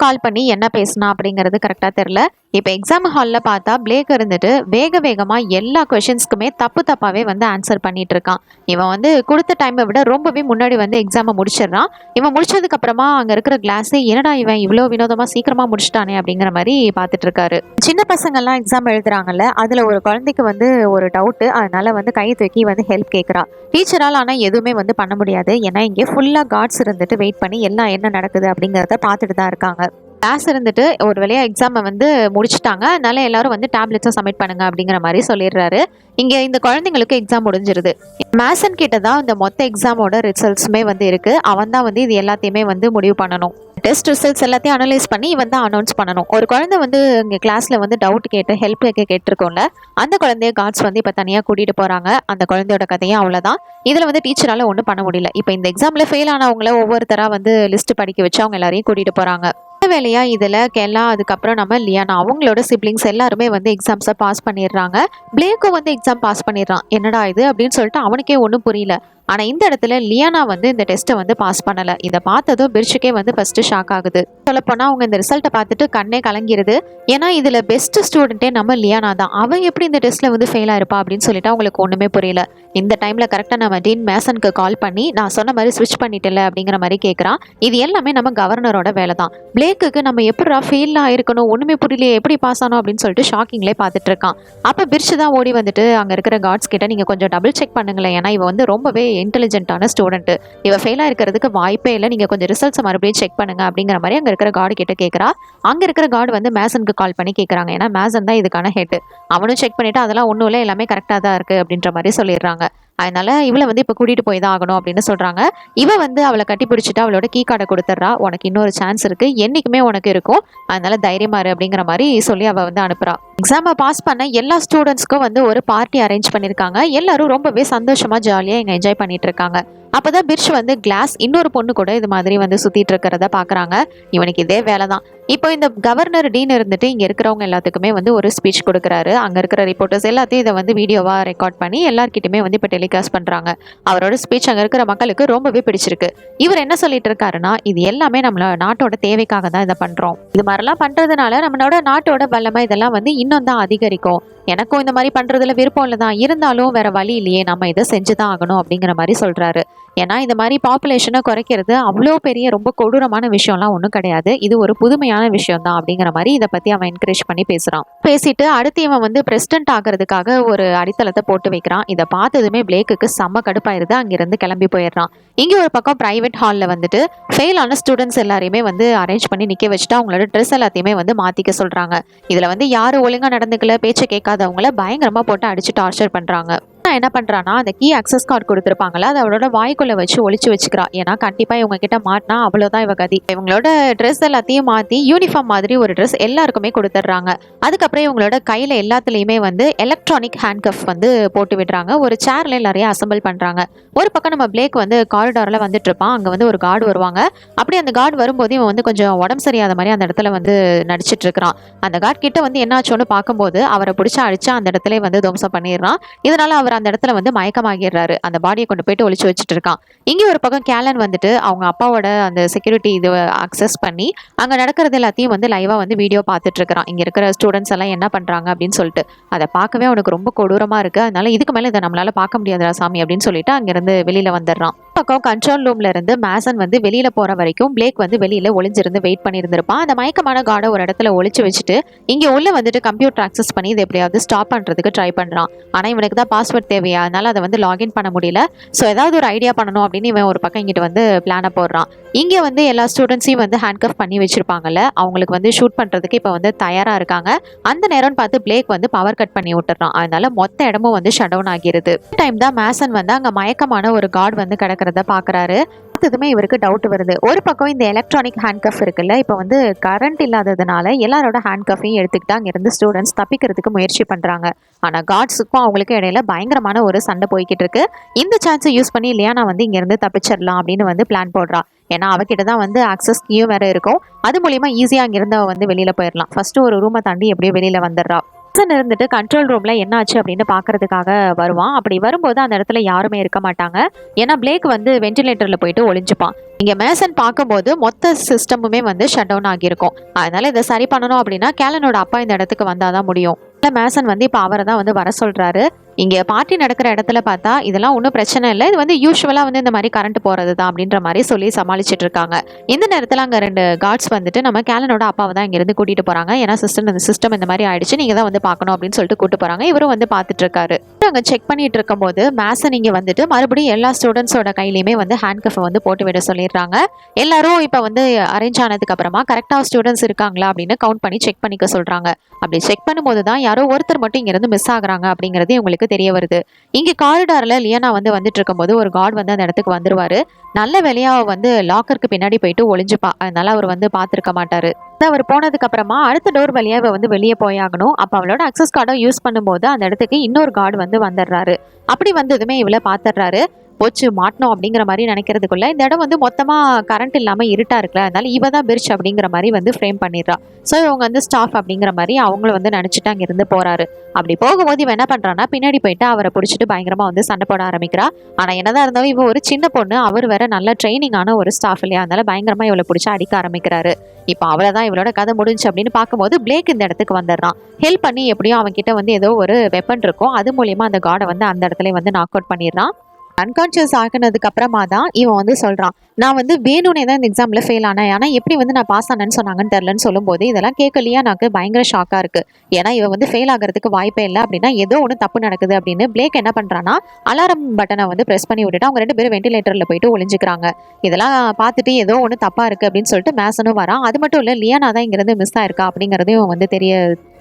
கால் பண்ணி என்ன பேசினா அப்படிங்கிறது கரெக்டாக தெரில. இப்போ எக்ஸாம் ஹாலில் பார்த்தா பிளேக் இருந்துட்டு வேகமாக எல்லா கொஷின்ஸ்க்குமே தப்பாகவே வந்து ஆன்சர் பண்ணிட்டு இருக்கான். இவன் வந்து கொடுத்த டைமை விட ரொம்பவே முன்னாடி வந்து எக்ஸாமை முடிச்சிடறான். இவன் முடிச்சதுக்கு அப்புறமா அங்கே இருக்கிற கிளாஸே என்னடா இவன் இவ்வளோ வினோதமாக சீக்கிரமாக முடிச்சிட்டானே அப்படிங்கிற மாதிரி பார்த்துட்டு இருக்காரு. சின்ன பசங்கள்லாம் எக்ஸாம் எழுதுறாங்கல்ல, அதில் ஒரு குழந்தைக்கு வந்து ஒரு டவுட்டு, அதனால வந்து கை தூக்கி வந்து ஹெல்ப் கேட்குறா. டீச்சரால் ஆனால் எதுவுமே வந்து பண்ண முடியாது. ஏன்னா இங்கே ஃபுல்லாக கார்ட்ஸ் இருந்துட்டு வெயிட் பண்ணி எல்லாம் என்ன நடக்குது அப்படிங்கிறத பார்த்துட்டு தான் இருக்காங்க. கிளாஸ் இருந்துட்டு ஒரு வழியா எக்ஸாமை வந்து முடிச்சுட்டாங்க. அதனால எல்லாரும் வந்து டேப்லெட்ஸை சப்மிட் பண்ணுங்க அப்படிங்கிற மாதிரி சொல்லிடுறாரு. இங்கே இந்த குழந்தைங்களுக்கு எக்ஸாம் முடிஞ்சிருது. மேசன் கிட்ட தான் இந்த மொத்த எக்ஸாமோட ரிசல்ட்ஸுமே வந்து இருக்கு. அவன் தான் வந்து இது எல்லாத்தையுமே வந்து முடிவு பண்ணணும். டெஸ்ட் ரிசல்ட்ஸ் எல்லாத்தையும் அனலைஸ் பண்ணி இவன் தான் அனௌன்ஸ் பண்ணணும். ஒரு குழந்தை வந்து இங்கே கிளாஸில் வந்து டவுட் கேட்டு ஹெல்ப் கேட்டிருக்கோம்ல, அந்த குழந்தைய கார்ட்ஸ் வந்து இப்போ தனியாக கூட்டிகிட்டு போகிறாங்க. அந்த குழந்தையோட கதையும் அவ்வளோதான். இதில் வந்து டீச்சரால் ஒன்றும் பண்ண முடியல. இப்போ இந்த எக்ஸாமில் ஃபெயில் ஆனவங்கள ஒவ்வொருத்தராக வந்து லிஸ்ட் படிக்க வச்சு அவங்க எல்லாரையும் கூட்டிகிட்டு போகிறாங்க. வேலையா இதில் கெல்லா, அதுக்கப்புறம் நம்ம லியானா, அவங்களோட சிப்ளிங்ஸ் எல்லாருமே வந்து எக்ஸாம்ஸை பாஸ் பண்ணிடுறாங்க. பிளேக்கும் வந்து எக்ஸாம் பாஸ் பண்ணிடுறான். என்னடா இது அப்படின்னு சொல்லிட்டு அவனுக்கே ஒன்றும் புரியல. ஆனால் இந்த இடத்துல லியானா வந்து இந்த டெஸ்ட்டை வந்து பாஸ் பண்ணலை. இதை பார்த்ததும் பிரிச்சுக்கே வந்து ஃபர்ஸ்ட் ஷாக் ஆகுது. சொல்லப்போனால் அவங்க இந்த ரிசல்ட்டை பார்த்துட்டு கண்ணே கலங்கிருது. ஏன்னா இதில் பெஸ்ட் ஸ்டூடெண்ட்டே நம்ம லியானா தான். அவன் எப்படி இந்த டெஸ்ட்டில் வந்து ஃபெயில் ஆயிருப்பா அப்படின்னு சொல்லிட்டு அவங்களுக்கு ஒன்றுமே புரியல. இந்த டைமில் கரெக்டாக நம்ம டீன் மேசனுக்கு கால் பண்ணி நான் சொன்ன மாதிரி ஸ்விட்ச் பண்ணிட்டல அப்படிங்கிற மாதிரி கேட்குறான். இது எல்லாமே நம்ம கவர்னரோட வேலை தான். பிளேக்குக்கு நம்ம எப்படா ஃபெயில் ஆயிருக்கணும், ஒன்றுமே புரியலையே, எப்படி பாஸ் ஆனோம் அப்படின்னு சொல்லிட்டு ஷாக்கிங்லேயே பார்த்துட்டு இருக்கான். அப்போ பிரிச்சு தான் ஓடி வந்துட்டு அங்கே இருக்கிற கார்ட்ஸ் கிட்ட நீங்கள் கொஞ்சம் டபுள் செக் பண்ணுங்களேன், ஏன்னா இவன் வந்து ரொம்பவே இன்டெலிஜென்ட்டான ஸ்டூடெண்ட், இவ ஃபெயிலாக இருக்கிறதுக்கு வாய்ப்பே இல்லை, நீங்கள் கொஞ்சம் ரிசல்ட்ஸை மறுபடியும் செக் பண்ணுங்க அப்படிங்கிற மாதிரி அங்கே இருக்கிற கார்டு கிட்ட கேட்குறா. அங்கே இருக்கிற கார்டு வந்து மேசனுக்கு கால் பண்ணி கேட்குறாங்க. ஏன்னா மேசன் தான் இதுக்கான ஹெட். அவனும் செக் பண்ணிவிட்டு அதெல்லாம் ஒன்றும் இல்லை, எல்லாமே கரெக்டாக தான் இருக்குது அப்படின்ற மாதிரி சொல்லிடுறாங்க. அதனால இவளை வந்து இப்போ கூட்டிகிட்டு போய் தான் ஆகணும் அப்படின்னு சொல்கிறாங்க. இவ வந்து அவளை கட்டி பிடிச்சிட்டு அவளோட கீ கார்டை கொடுத்துட்றா. உனக்கு இன்னொரு சான்ஸ் இருக்குது, என்றைக்குமே உனக்கு இருக்கும், அதனால தைரியமா இரு அப்படிங்கிற மாதிரி சொல்லி அவள் வந்து அனுப்புகிறா. எக்ஸாமை பாஸ் பண்ண எல்லா ஸ்டூடெண்ட்ஸ்க்கும் வந்து ஒரு பார்ட்டி அரேஞ்ச் பண்ணியிருக்காங்க. எல்லாரும் ரொம்பவே சந்தோஷமாக ஜாலியாக இங்கே என்ஜாய் பண்ணிட்டு இருக்காங்க. அப்போதான் பிர்ச் வந்து கிளாஸ் இன்னொரு பொண்ணு கூட இது மாதிரி வந்து சுற்றிட்டு இருக்கிறத பார்க்குறாங்க. இவனுக்கு இதே வேலை தான். இப்போ இந்த கவர்னர் டீன் இருந்துட்டு இங்கே இருக்கிறவங்க எல்லாத்துக்குமே வந்து ஒரு ஸ்பீச் கொடுக்குறாரு. அங்கே இருக்கிற ரிப்போர்ட்டர்ஸ் எல்லாத்தையும் இதை வந்து வீடியோவாக ரெக்கார்ட் பண்ணி எல்லார்கிட்டையுமே வந்து இப்போ டெலிகாஸ்ட் பண்ணுறாங்க. அவரோட ஸ்பீச் அங்கே இருக்கிற மக்களுக்கு ரொம்பவே பிடிச்சிருக்கு. இவர் என்ன சொல்லிட்டு இருக்காருன்னா, இது எல்லாமே நம்மளோட நாட்டோட தேவைக்காக தான் இதை பண்ணுறோம். இது மாதிரிலாம் பண்ணுறதுனால நம்மளோட நாட்டோட வல்லமை இதெல்லாம் வந்து இன்னும் தான் அதிகரிக்கும். எனக்கும் இந்த மாதிரி பண்ணுறதுல விருப்பம் இல்லை தான், இருந்தாலும் வேற வழி இல்லையே, நம்ம இதை செஞ்சு தான் ஆகணும் அப்படிங்கிற மாதிரி சொல்கிறாரு. ஏன்னா இந்த மாதிரி பாப்புலேஷனை குறைக்கிறது அவ்வளோ பெரிய ரொம்ப கொடூரமான விஷயம்லாம் ஒன்றும் கிடையாது, இது ஒரு புதுமையான விஷயம் தான் அப்படிங்கிற மாதிரி இதை பற்றி அவன் என்கரேஜ் பண்ணி பேசுகிறான். பேசிட்டு அடுத்து இவன் வந்து பிரசிடென்ட் ஆகிறதுக்காக ஒரு அடித்தளத்தை போட்டு வைக்கிறான். இதை பார்த்ததுமே பிளேக்குக்கு செம்ம கடுப்பாயிருது. அங்கிருந்து கிளம்பி போயிடுறான். இங்கே ஒரு பக்கம் ப்ரைவேட் ஹாலில் வந்துட்டு ஃபெயிலான ஸ்டூடெண்ட்ஸ் எல்லாரையுமே வந்து அரேஞ்ச் பண்ணி நிற்க வச்சுட்டு அவங்களோட ட்ரெஸ் எல்லாத்தையுமே வந்து மாற்றிக்க சொல்கிறாங்க. இதில் வந்து யாரும் ஒழுங்காக நடந்துக்கல, பேச்சை கேட்காதவங்கள பயங்கரமாக போட்டு அடிச்சு டார்ச்சர் பண்ணுறாங்க. நான் என்ன பண்றான்னா அந்த கீ அக்சஸ் கார்டு கொடுத்துருப்பாங்களா அதை அவளோட வாய்க்குள்ள வச்சு ஒளிச்சு வச்சுக்கிறா. ஏன்னா கண்டிப்பா இவங்க கிட்ட மாட்டினா அவ்வளவுதான் இவ கதி. இவங்களோட ட்ரெஸ் எல்லாத்தையும் மாத்தி யூனிஃபார்ம் மாதிரி ஒரு ட்ரெஸ் எல்லாருக்குமே கொடுத்துட்றாங்க. அதுக்கப்புறம் இவங்களோட கையில எல்லாத்துலயுமே வந்து எலக்ட்ரானிக் ஹேண்ட் கஃப் வந்து போட்டு விடுறாங்க. ஒரு சேர்ல எல்லாரையும் அசம்பிள் பண்றாங்க. ஒரு பக்கம் நம்ம பிளேக் வந்து காரிடார்ல வந்துட்டு இருப்பான். அங்க வந்து ஒரு கார்டு வருவாங்க. அப்படி அந்த கார்டு வரும்போது இவன் வந்து கொஞ்சம் உடம்பு சரியாத மாதிரி அந்த இடத்துல வந்து நடிச்சிட்டு இருக்கிறான். அந்த கார்டு கிட்ட வந்து என்னாச்சோன்னு பார்க்கும்போது அவரை பிடிச்சா அடிச்சா அந்த இடத்துல வந்து துவம்சம் பண்ணிடுறான். இதனால அவர் அந்த இடத்துல வந்து மயக்கமாகிடுறாரு. அந்த பாடியை கொண்டு போயிட்டு ஒளிச்சு வச்சுட்டு இருக்கான். இங்கே ஒரு பக்கம் கேலன் வந்துட்டு அவங்க அப்பாவோட அந்த செக்யூரிட்டி இது அக்சஸ் பண்ணி அங்க நடக்கிறது எல்லாத்தையும் வந்து லைவா வந்து வீடியோ பார்த்துட்டு இருக்கிறான். இங்க இருக்கிற ஸ்டூடெண்ட்ஸ் எல்லாம் என்ன பண்றாங்க அப்படின்னு சொல்லிட்டு அதை பார்க்கவே அவனுக்கு ரொம்ப கொடூரமா இருக்கு. அதனால இதுக்கு மேல இதை நம்மளால பார்க்க முடியாதுடா சாமி அப்படின்னு சொல்லிட்டு அங்கிருந்து வெளியில வந்துடுறான். பக்கம் கண்ட்ரோல் ரூம்ல இருந்து மேசன் வந்து வெளியில போற வரைக்கும் பிளேக் வந்து வெளியில ஒளிஞ்சிருந்து வெயிட் பண்ணியிருந்திருப்பான். அந்த மயக்கமான கார்டை ஒரு இடத்துல ஒளிச்சு வச்சுட்டு இங்க உள்ள வந்துட்டு கம்ப்யூட்டர் அக்சஸ் பண்ணி இதை எப்படியாவது ஸ்டாப் பண்றதுக்கு ட்ரை பண்றான். ஆனா இவனுக்கு தான் பாஸ்வேர்ட் தேவையா, அதனால அதை வந்து லாகின் பண்ண முடியல. ஸோ ஏதாவது ஒரு ஐடியா பண்ணணும் அப்படின்னு இவன் ஒரு பக்கம் இங்கிட்டு வந்து பிளானை போடுறான். இங்கே வந்து எல்லா ஸ்டூடெண்ட்ஸையும் வந்து ஹேண்ட் கஃப் பண்ணி வச்சிருப்பாங்கல்ல, அவங்களுக்கு வந்து ஷூட் பண்றதுக்கு இப்போ வந்து தயாரா இருக்காங்க. அந்த நேரம்னு பார்த்து பிளேக் வந்து பவர் கட் பண்ணி விட்டுறான். அதனால மொத்த இடமும் வந்து ஷட் டவுன் ஆகிருது. டைம் தான் மேசன் வந்து அங்க மயக்கமான ஒரு கார்டு வந்து கிடக்கிறத பாக்குறாரு. அடுத்ததுமே இவருக்கு டவுட் வருது. ஒரு பக்கம் இந்த எலக்ட்ரானிக் ஹேண்ட் கஃப் இருக்குல்ல, இப்போ வந்து கரண்ட் இல்லாததுனால எல்லாரோட ஹேண்ட் கஃபையும் எடுத்துக்கிட்டு அங்க இருந்து ஸ்டூடெண்ட்ஸ் தப்பிக்கிறதுக்கு முயற்சி பண்றாங்க. ஆனா கார்ட்ஸுக்கும் அவங்களுக்கு இடையில பயங்கரமான ஒரு சண்டை போய்கிட்டு இருக்கு. இந்த சான்ஸை யூஸ் பண்ணி லியானா வந்து இங்க இருந்து தப்பிச்சிடலாம் அப்படின்னு வந்து பிளான் போடுறா. ஏன்னா அவகிட்ட தான் வந்து அக்சஸ் கீயும் வேற இருக்கும். அது மூலியமா ஈஸியா அங்கிருந்து அவ வந்து வெளியில போயிடலாம். ஃபர்ஸ்ட் ஒரு ரூமை தாண்டி எப்படியோ வெளியில வந்துடுறா. இருந்துட்டு கண்ட்ரோல் ரூம்ல என்ன ஆச்சு அப்படின்னு பாக்குறதுக்காக வருவான். அப்படி வரும்போது அந்த இடத்துல யாருமே இருக்க மாட்டாங்க. ஏன்னா பிளேக் வந்து வென்டிலேட்டர்ல போயிட்டு ஒளிஞ்சுப்பான். இங்க மேசன் பார்க்கும்போது மொத்த சிஸ்டமுமே வந்து ஷட் டவுன் ஆகியிருக்கும். அதனால இதை சரி பண்ணணும் அப்படின்னா கேலனோட அப்பா இந்த இடத்துக்கு வந்தாதான் முடியும். மேசன் வந்து இப்ப அவரை தான் வந்து வர சொல்றாரு. இங்க பார்ட்டி நடக்கிற இடத்துல பார்த்தா இதெல்லாம் ஒன்றும் பிரச்சனை இல்லை, இது வந்து யூஸ்வலா வந்து இந்த மாதிரி கரண்ட் போறது தான் அப்படின்ற மாதிரி சொல்லி சமாளிச்சுட்டு இருக்காங்க. இந்த நேரத்துல அங்க 2 கார்ட்ஸ் வந்துட்டு நம்ம கேலனோட அப்பாவை தான் இங்க இருந்து கூட்டிட்டு போறாங்க. ஏன்னா சிஸ்டம் இந்த மாதிரி ஆயிடுச்சு, நீங்க தான் வந்து பார்க்கணும் அப்படின்னு சொல்லிட்டு கூட்டு போறாங்க. இவரும் வந்து பார்த்துட்டு இருக்காரு. அங்க செக் பண்ணிட்டு இருக்கும் போது மேசன் இங்க வந்துட்டு மறுபடியும் எல்லா ஸ்டூடெண்ட்ஸோட கையிலயுமே வந்து ஹேண்ட் கஃப் வந்து போட்டு விட சொல்லிடுறாங்க. எல்லாரும் இப்ப வந்து அரேஞ்ச் ஆனதுக்கு அப்புறமா கரெக்டா ஸ்டூடெண்ட்ஸ் இருக்காங்களா அப்படின்னு கவுண்ட் பண்ணி செக் பண்ணிக்க சொல்றாங்க. அப்படி செக் பண்ணும்போது தான் யாரோ ஒருத்தர் மட்டும் இங்க இருந்து மிஸ் ஆகுறாங்க அப்படிங்கிறது இவங்களுக்கு தெரிய வருது. இங்க காரிடார்ல லியானா வந்து வந்துட்டு இருக்கும்போது ஒரு கார்டு வந்து அந்த இடத்துக்கு வந்துருவாரு. நல்ல வேலையா வந்து லாக்கருக்கு பின்னாடி போயிட்டு ஒளிஞ்சுப்பா. அதனால அவர் வந்து பாத்துருக்க மாட்டாரு. அவர் போனதுக்கு அப்புறமா அடுத்த டோர் வழியா இவ வந்து வெளியே போயாகணும். அப்ப அவளோட அக்சஸ் கார்டை யூஸ் பண்ணும்போது அந்த இடத்துக்கு இன்னொரு கார்டு வந்து வந்துடுறாரு. அப்படி வந்ததுமே இவளை பாத்துடுறாரு. போச்சு மாட்டணும் அப்படிங்கிற மாதிரி நினைக்கிறதுக்குள்ள இந்த இடம் வந்து மொத்தமா கரண்ட் இல்லாம இருட்டா இருக்குல்ல, அதனால இவ தான் பிரிட்ஜ் அப்படிங்கிற மாதிரி வந்து ஃப்ரேம் பண்ணிடுறா. ஸோ இவங்க வந்து ஸ்டாஃப் அப்படிங்கிற மாதிரி அவங்களும் வந்து நினைச்சிட்டு அங்க இருந்து போறாரு. அப்படி போகும்போது இவன் என்ன பண்றான்னா பின்னாடி போயிட்டு அவரை பிடிச்சிட்டு பயங்கரமா வந்து சண்டை போட ஆரம்பிக்கிறா. ஆனா என்னதான் இருந்தாலும் இவ ஒரு சின்ன பொண்ணு, அவர் வேற நல்ல ட்ரைனிங்கான ஒரு ஸ்டாஃப் இல்லையா, அதனால பயங்கரமா இவளை பிடிச்சி அடிக்க ஆரம்பிக்கிறாரு. இப்ப அவ்வளவுதான் இவளோட கதை முடிஞ்சு அப்படின்னு பார்க்கும்போது பிளேக் இந்த இடத்துக்கு வந்துடுறான். ஹெல்ப் பண்ணி எப்படியும் அவன் கிட்ட வந்து ஏதோ ஒரு வெப்பன் இருக்கும், அது மூலியமா அந்த கார்டை வந்து அந்த இடத்துல வந்து நாக் அவுட் பண்ணிடுறான். அன்கான்சியஸ் ஆகினதுக்கு அப்புறமா தான் இவன் வந்து சொல்றான், நான் வந்து வேணும்னே தான் இந்த எக்ஸாம்ல ஃபெயில் ஆனேன், ஆனா எப்படி வந்து நான் பாஸ் ஆனேன்னு சொன்னாங்கன்னு தெரியலன்னு சொல்லும்போது இதெல்லாம் கேட்கலையா எனக்கு பயங்கர ஷாக்கா இருக்கு. ஏன்னா இவன் வந்து ஃபெயில் ஆகிறதுக்கு வாய்ப்பே இல்லை அப்படின்னா ஏதோ ஒன்று தப்பு நடக்குது அப்படின்னு பிளேக் என்ன பண்றான்னா அலாரம் பட்டனை வந்து பிரஸ் பண்ணி விட்டுட்டு அவங்க 2 பேரும் வெண்டிலேட்டர்ல போயிட்டு ஒளிஞ்சுக்கிறாங்க. இதெல்லாம் பார்த்துட்டு ஏதோ ஒன்று தப்பா இருக்கு அப்படின்னு சொல்லிட்டு மேசனும் வரான். அது மட்டும் இல்ல லியானா தான் இங்கிருந்து மிஸ் ஆயிருக்கா அப்படிங்கறதையும் இவன் வந்து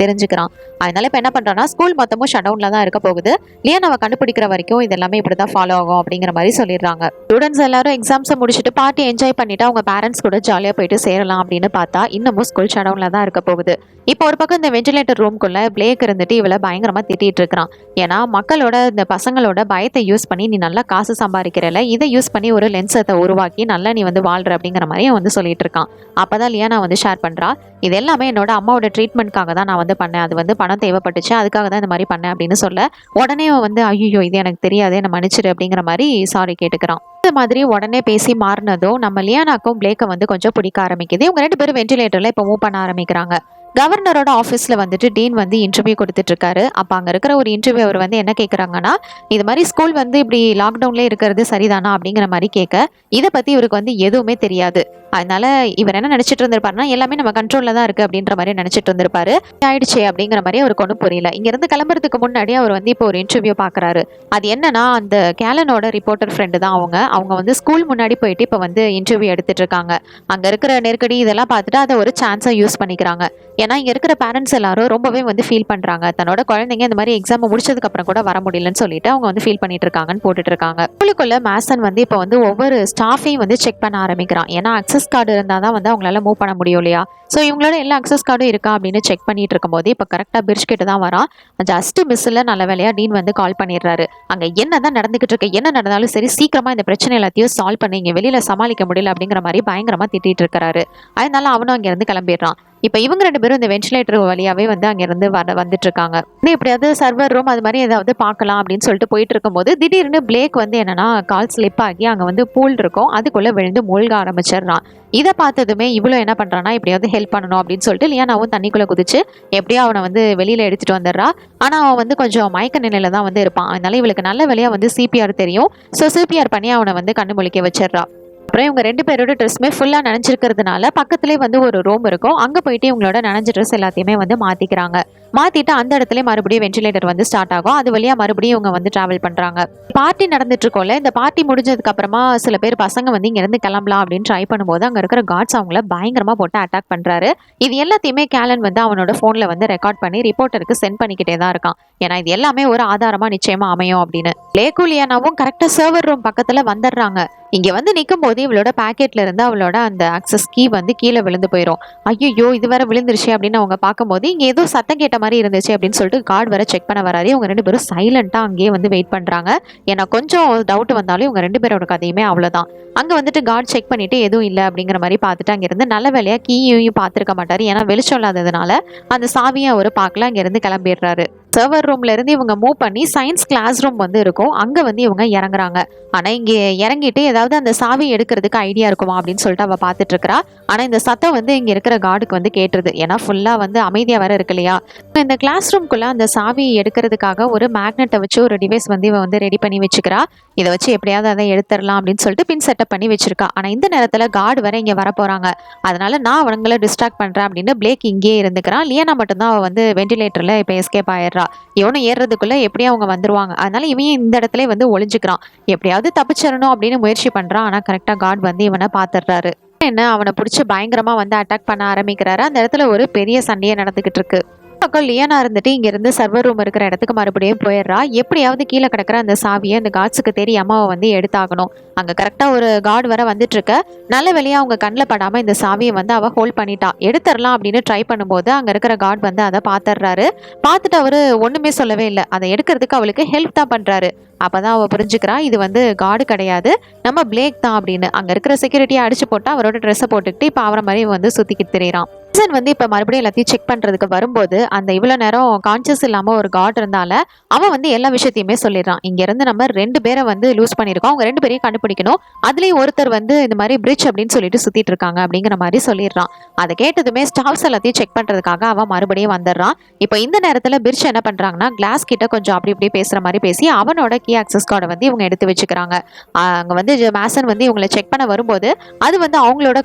தெரிஞ்சுக்கிறான். அதனால இப்ப என்ன பண்றான்னா ஸ்கூல் மொத்தமும் ஷட் டவுன்ல தான் இருக்க போகுது, லியானாவை கண்டுபிடிக்கிற வரைக்கும் இதெல்லாமே இப்படிதான் ஃபாலோ ஆகும் அப்படிங்கிற மாதிரி சொல்லிடுறாங்க. ஸ்டூடெண்ட்ஸ் எல்லாரும் எக்ஸாம்ஸை முடிச்சுட்டு பார்ட்டி என்ஜாய் பண்ணிட்டு அவங்க பேரண்ட்ஸ் கூட ஜாலியா போயிட்டு சேரலாம் அப்படின்னு பார்த்தா இன்னமும் ஸ்கூல் ஷட் டவுன்ல தான் இருக்க போகுது. இப்போ ஒரு பக்கம் இந்த வென்டிலேட்டர் ரூம்குள்ள பிளேக் இருந்துட்டு இவளை பயங்கரமா திட்டிட்டு இருக்கிறான். ஏன்னா மக்களோட இந்த பசங்களோட பயத்தை யூஸ் பண்ணி நீ நல்லா காசு சம்பாதிக்கிறல, இதை யூஸ் பண்ணி ஒரு லென்ஸத்தை உருவாக்கி நல்லா நீ வந்து வாழ்ற அப்படிங்கிற மாதிரி வந்து சொல்லிட்டு இருக்கான். அப்பதான் லியானா வந்து ஷேர் பண்றா, இது எல்லாமே என்னோட அம்மாவோட ட்ரீட்மெண்ட்காக தான் நான் வந்து பண்ணேன், அது வந்து பணம் தேவைப்பட்டுச்சு, அதுக்காக தான் இந்த மாதிரி பண்ணேன் அப்படின்னு சொல்ல உடனே வந்து ஐயோ இது எனக்கு தெரியாது என்ன மன்னிச்சிரு அப்படிங்கிற மாதிரி சாரி கேட்டுக்கிறான். இந்த மாதிரி உடனே பேசி மாறினதும் நம்ம லியானாக்கும் பிளேக்கை வந்து கொஞ்சம் பிடிக்க ஆரம்பிக்குது. இவங்க 2 பேரும் வென்டிலேட்டர்ல இப்போ மூவ் பண்ண ஆரம்பிக்கிறாங்க. கவர்னரோட ஆஃபீஸில் வந்துட்டு டீன் வந்து இன்டர்வியூ கொடுத்துட்டு இருக்காரு. அப்போ அங்கே இருக்கிற ஒரு இன்டர்வியூ அவர் வந்து என்ன கேட்குறாங்கன்னா, இது மாதிரி ஸ்கூல் வந்து இப்படி லாக்டவுன்லேயே இருக்கிறது சரிதானா அப்படிங்கிற மாதிரி கேட்க, இதை பற்றி இவருக்கு வந்து எதுவுமே தெரியாது. அதனால இவர் என்ன நினைச்சிட்டு இருந்திருப்பாருன்னா எல்லாமே நம்ம கண்ட்ரோல்ல தான் இருக்கு அப்படின்ற மாதிரி நினைச்சிட்டு இருந்திருப்பாரு. ஆயிடுச்சே அப்படிங்கிற மாதிரி அவருக்கு ஒன்றும் புரியல. இங்க இருந்து கிளம்புறதுக்கு முன்னாடி அவர் வந்து இப்போ ஒரு இன்டர்வியூ பாக்குறாரு. அது என்னன்னா அந்த கேலனோட ரிப்போர்ட்டர் ஃப்ரெண்டு தான் அவங்க வந்து ஸ்கூல் முன்னாடி போயிட்டு இப்போ வந்து இன்டர்வியூ எடுத்துட்டு இருக்காங்க. அங்கே இருக்கிற நெருக்கடி இதெல்லாம் பார்த்துட்டு அதை ஒரு சான்ஸாக யூஸ் பண்ணிக்கிறாங்க. ஏன்னா இங்கே இருக்கிற பேரண்ட்ஸ் எல்லாரும் ரொம்பவே வந்து ஃபீல் பண்ணுறாங்க. தன்னோட குழந்தைங்க இந்த மாதிரி எக்ஸாம் முடிச்சதுக்கு அப்புறம் கூட வர முடியலன்னு சொல்லிட்டு அவங்க வந்து ஃபீல் பண்ணிட்டு இருக்காங்கன்னு போட்டுட்டு இருக்காங்க. ஸ்கூலுக்குள்ள மேசன் வந்து இப்போ வந்து ஒவ்வொரு ஸ்டாஃபையும் வந்து செக் பண்ண ஆரம்பிக்கிறான். ஏன்னா அக்சஸ் கார்டு இருந்தால் தான் வந்து அவங்களால மூவ் பண்ண முடியும் இல்லையா. ஸோ இவங்களோட எல்லா அக்சஸ் கார்டும் இருக்கா அப்படின்னு செக் பண்ணிட்டு இருக்கும்போது இப்போ கரெக்டாக பிரிட்ஜ் கிட்ட தான் வரான். ஜஸ்ட் மிஸ்ஸில் நல்ல வேலையா டீன் வந்து கால் பண்ணிடுறாரு. அங்கே என்ன தான் நடந்துகிட்டு இருக்கு, என்ன நடந்தாலும் சரி சீக்கிரமா இந்த பிரச்சனை எல்லாத்தையும் சால்வ் பண்ணி இங்கே வெளியில சமாளிக்க முடியல அப்படிங்கிற மாதிரி பயங்கரமா திட்டிட்டு இருக்காரு. அதனால அவனும் அங்கிருந்து கிளம்பிடுறான். இப்போ இவங்க 2 பேரும் இந்த வென்டிலேட்டர் வழியாவே வந்து அங்கிருந்து வந்துட்டு இருக்காங்க. இன்னும் எப்படியாவது சர்வர் ரூம் அது மாதிரி ஏதாவது பார்க்கலாம் அப்படின்னு சொல்லிட்டு போயிட்டு இருக்கும்போது திடீர்னு பிளேக் வந்து என்னன்னா கால் ஸ்லிப் ஆகி அங்கே வந்து பூல் இருக்கும், அதுக்குள்ள விழுந்து மூழ்க ஆரம்பிச்சிடுறான். இதை பார்த்ததுமே இவ்வளோ என்ன பண்றான்னா எப்படியாவது ஹெல்ப் பண்ணணும் அப்படின்னு சொல்லிட்டு லியானாவும் தண்ணிக்குள்ள குதிச்சு எப்படியோ அவனை வந்து வெளியில எடுத்துட்டு வந்துடுறா. ஆனா அவன் வந்து கொஞ்சம் மயக்க நிலையில தான் வந்து இருப்பான். அதனால இவளுக்கு நல்ல வேலையா வந்து சிபிஆர் தெரியும். ஸோ சிபிஆர் பண்ணி அவனை வந்து கண்ணு முழிக்க வச்சிடுறா. அப்புறம் இவங்க 2 பேரோட ட்ரெஸ்ஸுமே ஃபுல்லாக நனைஞ்சிருக்கிறதுனால பக்கத்துலேயே வந்து ஒரு ரூம் இருக்கும். அங்கே போயிட்டு இவங்களோட நனைஞ்ச ட்ரெஸ் எல்லாத்தையுமே வந்து மாற்றிக்கிறாங்க. மாற்றிட்டு அந்த இடத்துல மறுபடியும் வென்டிலேட்டர் வந்து ஸ்டார்ட் ஆகும். அது வழியாக மறுபடியும் இவங்க வந்து ட்ராவல் பண்ணுறாங்க. பார்ட்டி நடந்துட்டு இருக்கோம்ல, இந்த பார்ட்டி முடிஞ்சதுக்கு அப்புறமா சில பேர் பசங்க வந்து இங்கேருந்து கிளம்பலாம் அப்படின்னு ட்ரை பண்ணும்போது அங்கே இருக்கிற கார்ட்ஸ் அவங்கள பயங்கரமாக போட்டு அட்டாக் பண்ணுறாரு. இது எல்லாத்தையுமே கேலன் வந்து அவனோட ஃபோனில் வந்து ரெக்கார்ட் பண்ணி ரிப்போர்ட்டருக்கு சென்ட் பண்ணிக்கிட்டே தான் இருக்கான். ஏன்னா இது எல்லாமே ஒரு ஆதாரமாக நிச்சயமாக அமையும் அப்படின்னு. லேகுலியானாவும் கரெக்டாக சர்வர் ரூம் பக்கத்தில் வந்துடுறாங்க. இங்கே வந்து நிற்கும் போது இவளோட பேக்கெட்ல இருந்து அவளோட அந்த அக்சஸ் கீ வந்து கீழே விழுந்து போயிடும். ஐயோ இது வேற விழுந்துருச்சு அப்படின்னு அவங்க பார்க்கும்போது இங்கே ஏதோ சத்தம் கேட்ட மாதிரி இருந்துச்சு அப்படின்னு சொல்லிட்டு கார்டு வர செக் பண்ண வராது. இவங்க 2 பேரும் சைலண்டாக அங்கேயே வந்து வெயிட் பண்ணுறாங்க. ஏன்னா கொஞ்சம் டவுட் வந்தாலும் இவங்க 2 பேரோட கதையுமே அவ்வளோதான். அங்கே வந்துட்டு கார்டு செக் பண்ணிட்டு எதுவும் இல்லை அப்படிங்கிற மாதிரி பார்த்துட்டு அங்கேருந்து நல்ல வேலையாக கீயும் பார்த்துருக்க மாட்டார். ஏன்னா வெளிச்சம் இல்லாததுனால அந்த சாவியை அவர் பார்க்கல, அங்கேருந்து கிளம்பிடுறாரு. சர்வர் ரூம்ல இருந்து இவங்க மூவ் பண்ணி சயின்ஸ் கிளாஸ் ரூம் வந்து இருக்கும், அங்கே வந்து இவங்க இறங்குறாங்க. ஆனால் இங்கே இறங்கிட்டு ஏதாவது அந்த சாவி எடுக்கிறதுக்கு ஐடியா இருக்குமா அப்படின்னு சொல்லிட்டு அவள் பார்த்துட்டு இருக்கிறா. ஆனால் இந்த சத்தம் வந்து இங்கே இருக்கிற கார்டுக்கு வந்து கேட்டுருது. ஏன்னா ஃபுல்லாக வந்து அமைதியாக வேற இருக்கு இல்லையா. இந்த கிளாஸ் ரூம்குள்ளே அந்த சாவி எடுக்கிறதுக்காக ஒரு மேக்னெட்டை வச்சு ஒரு டிவைஸ் வந்து இவன் வந்து ரெடி பண்ணி வச்சுக்கிறா. இதை வச்சு எப்படியாவது அதை எடுத்துடலாம் அப்படின்னு சொல்லிட்டு பின் செட்டப் பண்ணி வச்சிருக்கா. ஆனால் இந்த நேரத்தில் கார்டு வர இங்கே வர போகிறாங்க. அதனால நான் அவங்களை டிஸ்ட்ராக்ட் பண்ணுறேன் அப்படின்னு பிளேக் இங்கேயே இருந்துக்கிறான். லியானா மட்டும்தான் அவள் வந்து வென்டிலேட்டரில் இப்போ எஸ்கேப் ஆயிடுறா. இவனும் ஏறுறதுக்குள்ள எப்படியும் அவங்க வந்துருவாங்க. அதனால இவன் இந்த இடத்துல வந்து ஒளிஞ்சுக்கிறான். எப்படியாவது தப்பிச்சிடணும் அப்படின்னு முயற்சி பண்றான். ஆனா கரெக்டா கார்டு வந்து இவனை பாத்துடுறாரு. என்ன அவனை பிடிச்சி பயங்கரமா வந்து அட்டாக் பண்ண ஆரம்பிக்கிறாரு. அந்த இடத்துல ஒரு பெரிய சண்டையே நடந்துகிட்டு இருக்கு. பக்கம் லியானா இருந்துட்டு இங்க இருந்து சர்வர் ரூம் இருக்கிற இடத்துக்கு மறுபடியும் போயிடுறா. எப்படியாவது கீழே கிடக்கிற அந்த சாவியை அந்த கார்ட்ஸுக்கு தெரியாம அவ வந்து எடுத்தாகணும். அங்க கரெக்டா ஒரு கார்டு வர வந்துட்டு இருக்க. நல்ல வேலையா அவங்க கண்ணில் படாம இந்த சாவியை வந்து அவ ஹோல்ட் பண்ணிட்டா. எடுத்துடலாம் அப்படின்னு ட்ரை பண்ணும்போது அங்க இருக்கிற கார்டு வந்து அதை பாத்துடுறாரு. பார்த்துட்டு அவரு ஒண்ணுமே சொல்லவே இல்லை. அதை எடுக்கிறதுக்கு அவளுக்கு ஹெல்ப் தான் பண்றாரு. அப்பதான் அவ புரிஞ்சுக்கிறா இது வந்து கார்டு கிடையாது, நம்ம பிளேக் தான் அப்படின்னு. அங்க இருக்கிற செக்யூரிட்டியை அடிச்சு போட்டு அவரோட ட்ரெஸ்ஸை போட்டுக்கிட்டு இப்ப அவரை மாதிரி வந்து சுத்திக்கிட்டு திரியறான். வந்து இப்ப மறுபடியும் எல்லாத்தையும் செக் பண்றதுக்கு வரும்போது அந்த இவ்வளவு நேரம் கான்சியஸ் இல்லாம ஒரு கார்டு இருந்தால அவன் வந்து எல்லா விஷயத்தையுமே சொல்லிடுறான். இங்க இருந்து நம்ம 2 பேரை வந்து லூஸ் பண்ணிருக்கோம், அவங்க 2 பேரையும் கண்டுபிடிக்கணும். அதுலயும் ஒருத்தர் வந்து இந்த மாதிரி பிரிட்ஜ் அப்படின்னு சொல்லிட்டு சுத்திட்டு இருக்காங்க அப்படிங்கிற மாதிரி சொல்லிடுறான். அதை கேட்டதுமே ஸ்டாஃப்ஸ் எல்லாத்தையும் செக் பண்றதுக்காக அவன் மறுபடியும் வந்துடுறான். இப்போ இந்த நேரத்துல பிரிட்ஜ் என்ன பண்றாங்கன்னா கிளாஸ் கிட்ட கொஞ்சம் அப்படி இப்படி பேசுற மாதிரி பேசி அவனோட கீ ஆக்சஸ் கார்டை வந்து இவங்க எடுத்து வச்சுக்கிறாங்க. அங்க வந்து மேசன் வந்து இவங்களை செக் பண்ண வரும்போது அது வந்து அவங்களோட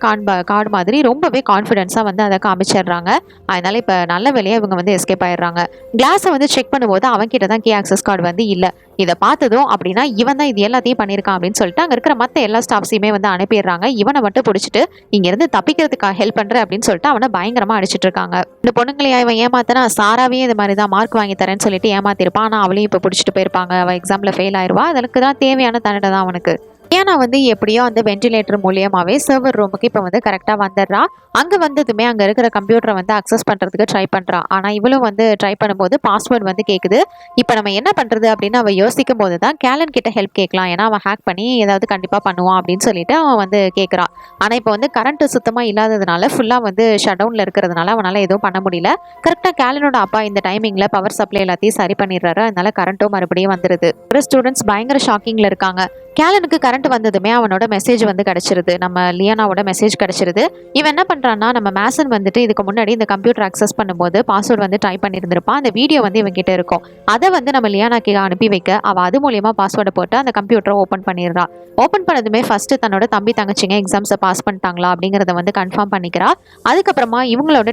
கார்டு மாதிரி ரொம்பவே கான்ஃபிடென்ஸா வந்து அதை காமிச்சிடுறாங்க. அதனால இப்ப நல்ல வேலையா இவங்க வந்து எஸ்கேப் ஆயிடுறாங்க. கிளாஸை வந்து செக் பண்ணும்போது அவன் கிட்ட தான் கீ ஆக்சஸ் கார்டு வந்து இல்ல. இதை பார்த்ததும் அப்படின்னா இவன் தான் இது எல்லாத்தையும் பண்ணியிருக்கான் அப்படின்னு சொல்லிட்டு அங்க இருக்கிற மத்த எல்லா ஸ்டாஃப்ஸையுமே வந்து அனுப்பிடுறாங்க. இவனை மட்டும் பிடிச்சிட்டு இங்க இருந்து தப்பிக்கிறதுக்காக ஹெல்ப் பண்ற அப்படின்னு சொல்லிட்டு அவனை பயங்கரமா அடிச்சிட்டு இருக்காங்க. இந்த பொண்ணுங்களையா இவன் ஏமாத்தனா சாராவே இந்த மாதிரி தான் மார்க் வாங்கி தரேன்னு சொல்லிட்டு ஏமாத்திருப்பான். ஆனா அவளையும் இப்ப பிடிச்சிட்டு போயிருப்பாங்க. அவன் எக்ஸாம்ல ஃபெயில் ஆயிருவா. அதுக்கு தான் தேவையான தண்டனை தான் அவனுக்கு. ஏன்னா வந்து எப்படியோ அந்த வென்டிலேட்டர் மூலியமாவே சர்வர் ரூமுக்கு இப்போ வந்து கரெக்டாக வந்துடுறா. அங்கே வந்ததுமே அங்கே இருக்கிற கம்ப்யூட்டரை வந்து அக்சஸ் பண்ணுறதுக்கு ட்ரை பண்ணுறா. ஆனால் இவளும் வந்து ட்ரை பண்ணும்போது பாஸ்வேர்டு வந்து கேட்குது. இப்போ நம்ம என்ன பண்ணுறது அப்படின்னு அவள் யோசிக்கும் போது தான் கேலன் கிட்ட ஹெல்ப் கேட்கலாம். ஏன்னா அவன் ஹேக் பண்ணி ஏதாவது கண்டிப்பாக பண்ணுவான் அப்படின்னு சொல்லிட்டு அவன் வந்து கேட்குறா. ஆனால் இப்போ வந்து கரண்ட் சுத்தமாக இல்லாததுனால ஃபுல்லாக வந்து ஷட் டவுனில் இருக்கிறதுனால அவனால் எதுவும் பண்ண முடியல. கரெக்டாக கேலனோட அப்பா இந்த டைமிங்கில் பவர் சப்ளை எல்லாத்தையும் சரி பண்ணிடுறாரு. அதனால கரண்ட்டும் மறுபடியும் வந்துடுது. ஒரு ஸ்டூடெண்ட்ஸ் பயங்கர ஷாக்கிங்கில் இருக்காங்க. கேலனுக்கு கரண்ட் வந்ததுமே அவனோட மெசேஜ் வந்து கிடைச்சிருது. நம்ம லியானாவோட மெசேஜ் கிடைச்சிருது. இவன் என்ன பண்றான்னா நம்ம மேசன் வந்துட்டு இதுக்கு முன்னாடி இந்த கம்ப்யூட்டர் அக்சஸ் பண்ணும்போது பாஸ்வேர்டு வந்து டைப் பண்ணியிருந்திருப்பான். அந்த வீடியோ வந்து இவன் கிட்ட இருக்கும். அதை வந்து நம்ம லியானாக்கு அனுப்பி வைக்க அவ அது மூலியமா பாஸ்வேர்டை போட்டு அந்த கம்ப்யூட்டரை ஓப்பன் பண்ணிடுறா. ஓப்பன் பண்ணதுமே ஃபர்ஸ்ட் தன்னோட தம்பி தங்கச்சிங்க எக்ஸாம்ஸை பாஸ் பண்ணிட்டாங்களா அப்படிங்கிறத வந்து கன்ஃபார்ம் பண்ணிக்கிறா. அதுக்கப்புறமா இவங்களோட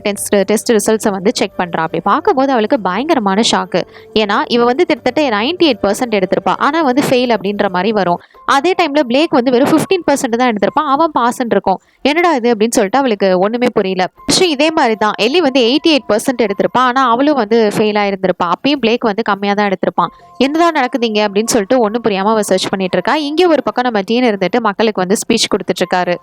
டெஸ்ட் ரிசல்ட்ஸை வந்து செக் பண்றா. அப்படி பார்க்கும்போது அவளுக்கு பயங்கரமான ஷாக்கு. ஏன்னா இவ வந்து கிட்டத்தட்ட 98% எடுத்திருப்பா. ஆனா வந்து ஃபெயில் அப்படின்ற மாதிரி வரும். அதே டைம்ல எக்ஸாம்ல பிளேக் வந்து வெறும் 15% தான் எடுத்திருப்பான், அவன் பாஸ்ன்னு இருக்கும். என்னடா இது அப்படின்னு சொல்லிட்டு அவளுக்கு ஒண்ணுமே புரியல. இதே மாதிரி தான் எல்லி வந்து 88% எடுத்திருப்பான், ஆனா அவளும் வந்து ஃபெயில் ஆயிருந்திருப்பா. அப்பயும் பிளேக் வந்து கம்மியா தான் எடுத்திருப்பான். என்னதான் நடக்குதுங்க அப்படின்னு சொல்லிட்டு ஒன்றும் புரியாம அவ சர்ச் பண்ணிட்டு இருக்கா. இங்கே ஒரு பக்கம் நம்ம டீன் இருந்துட்டு மக்களுக்கு வந்து ஸ்பீச் கொடுத்துட்டு இருக்காரு.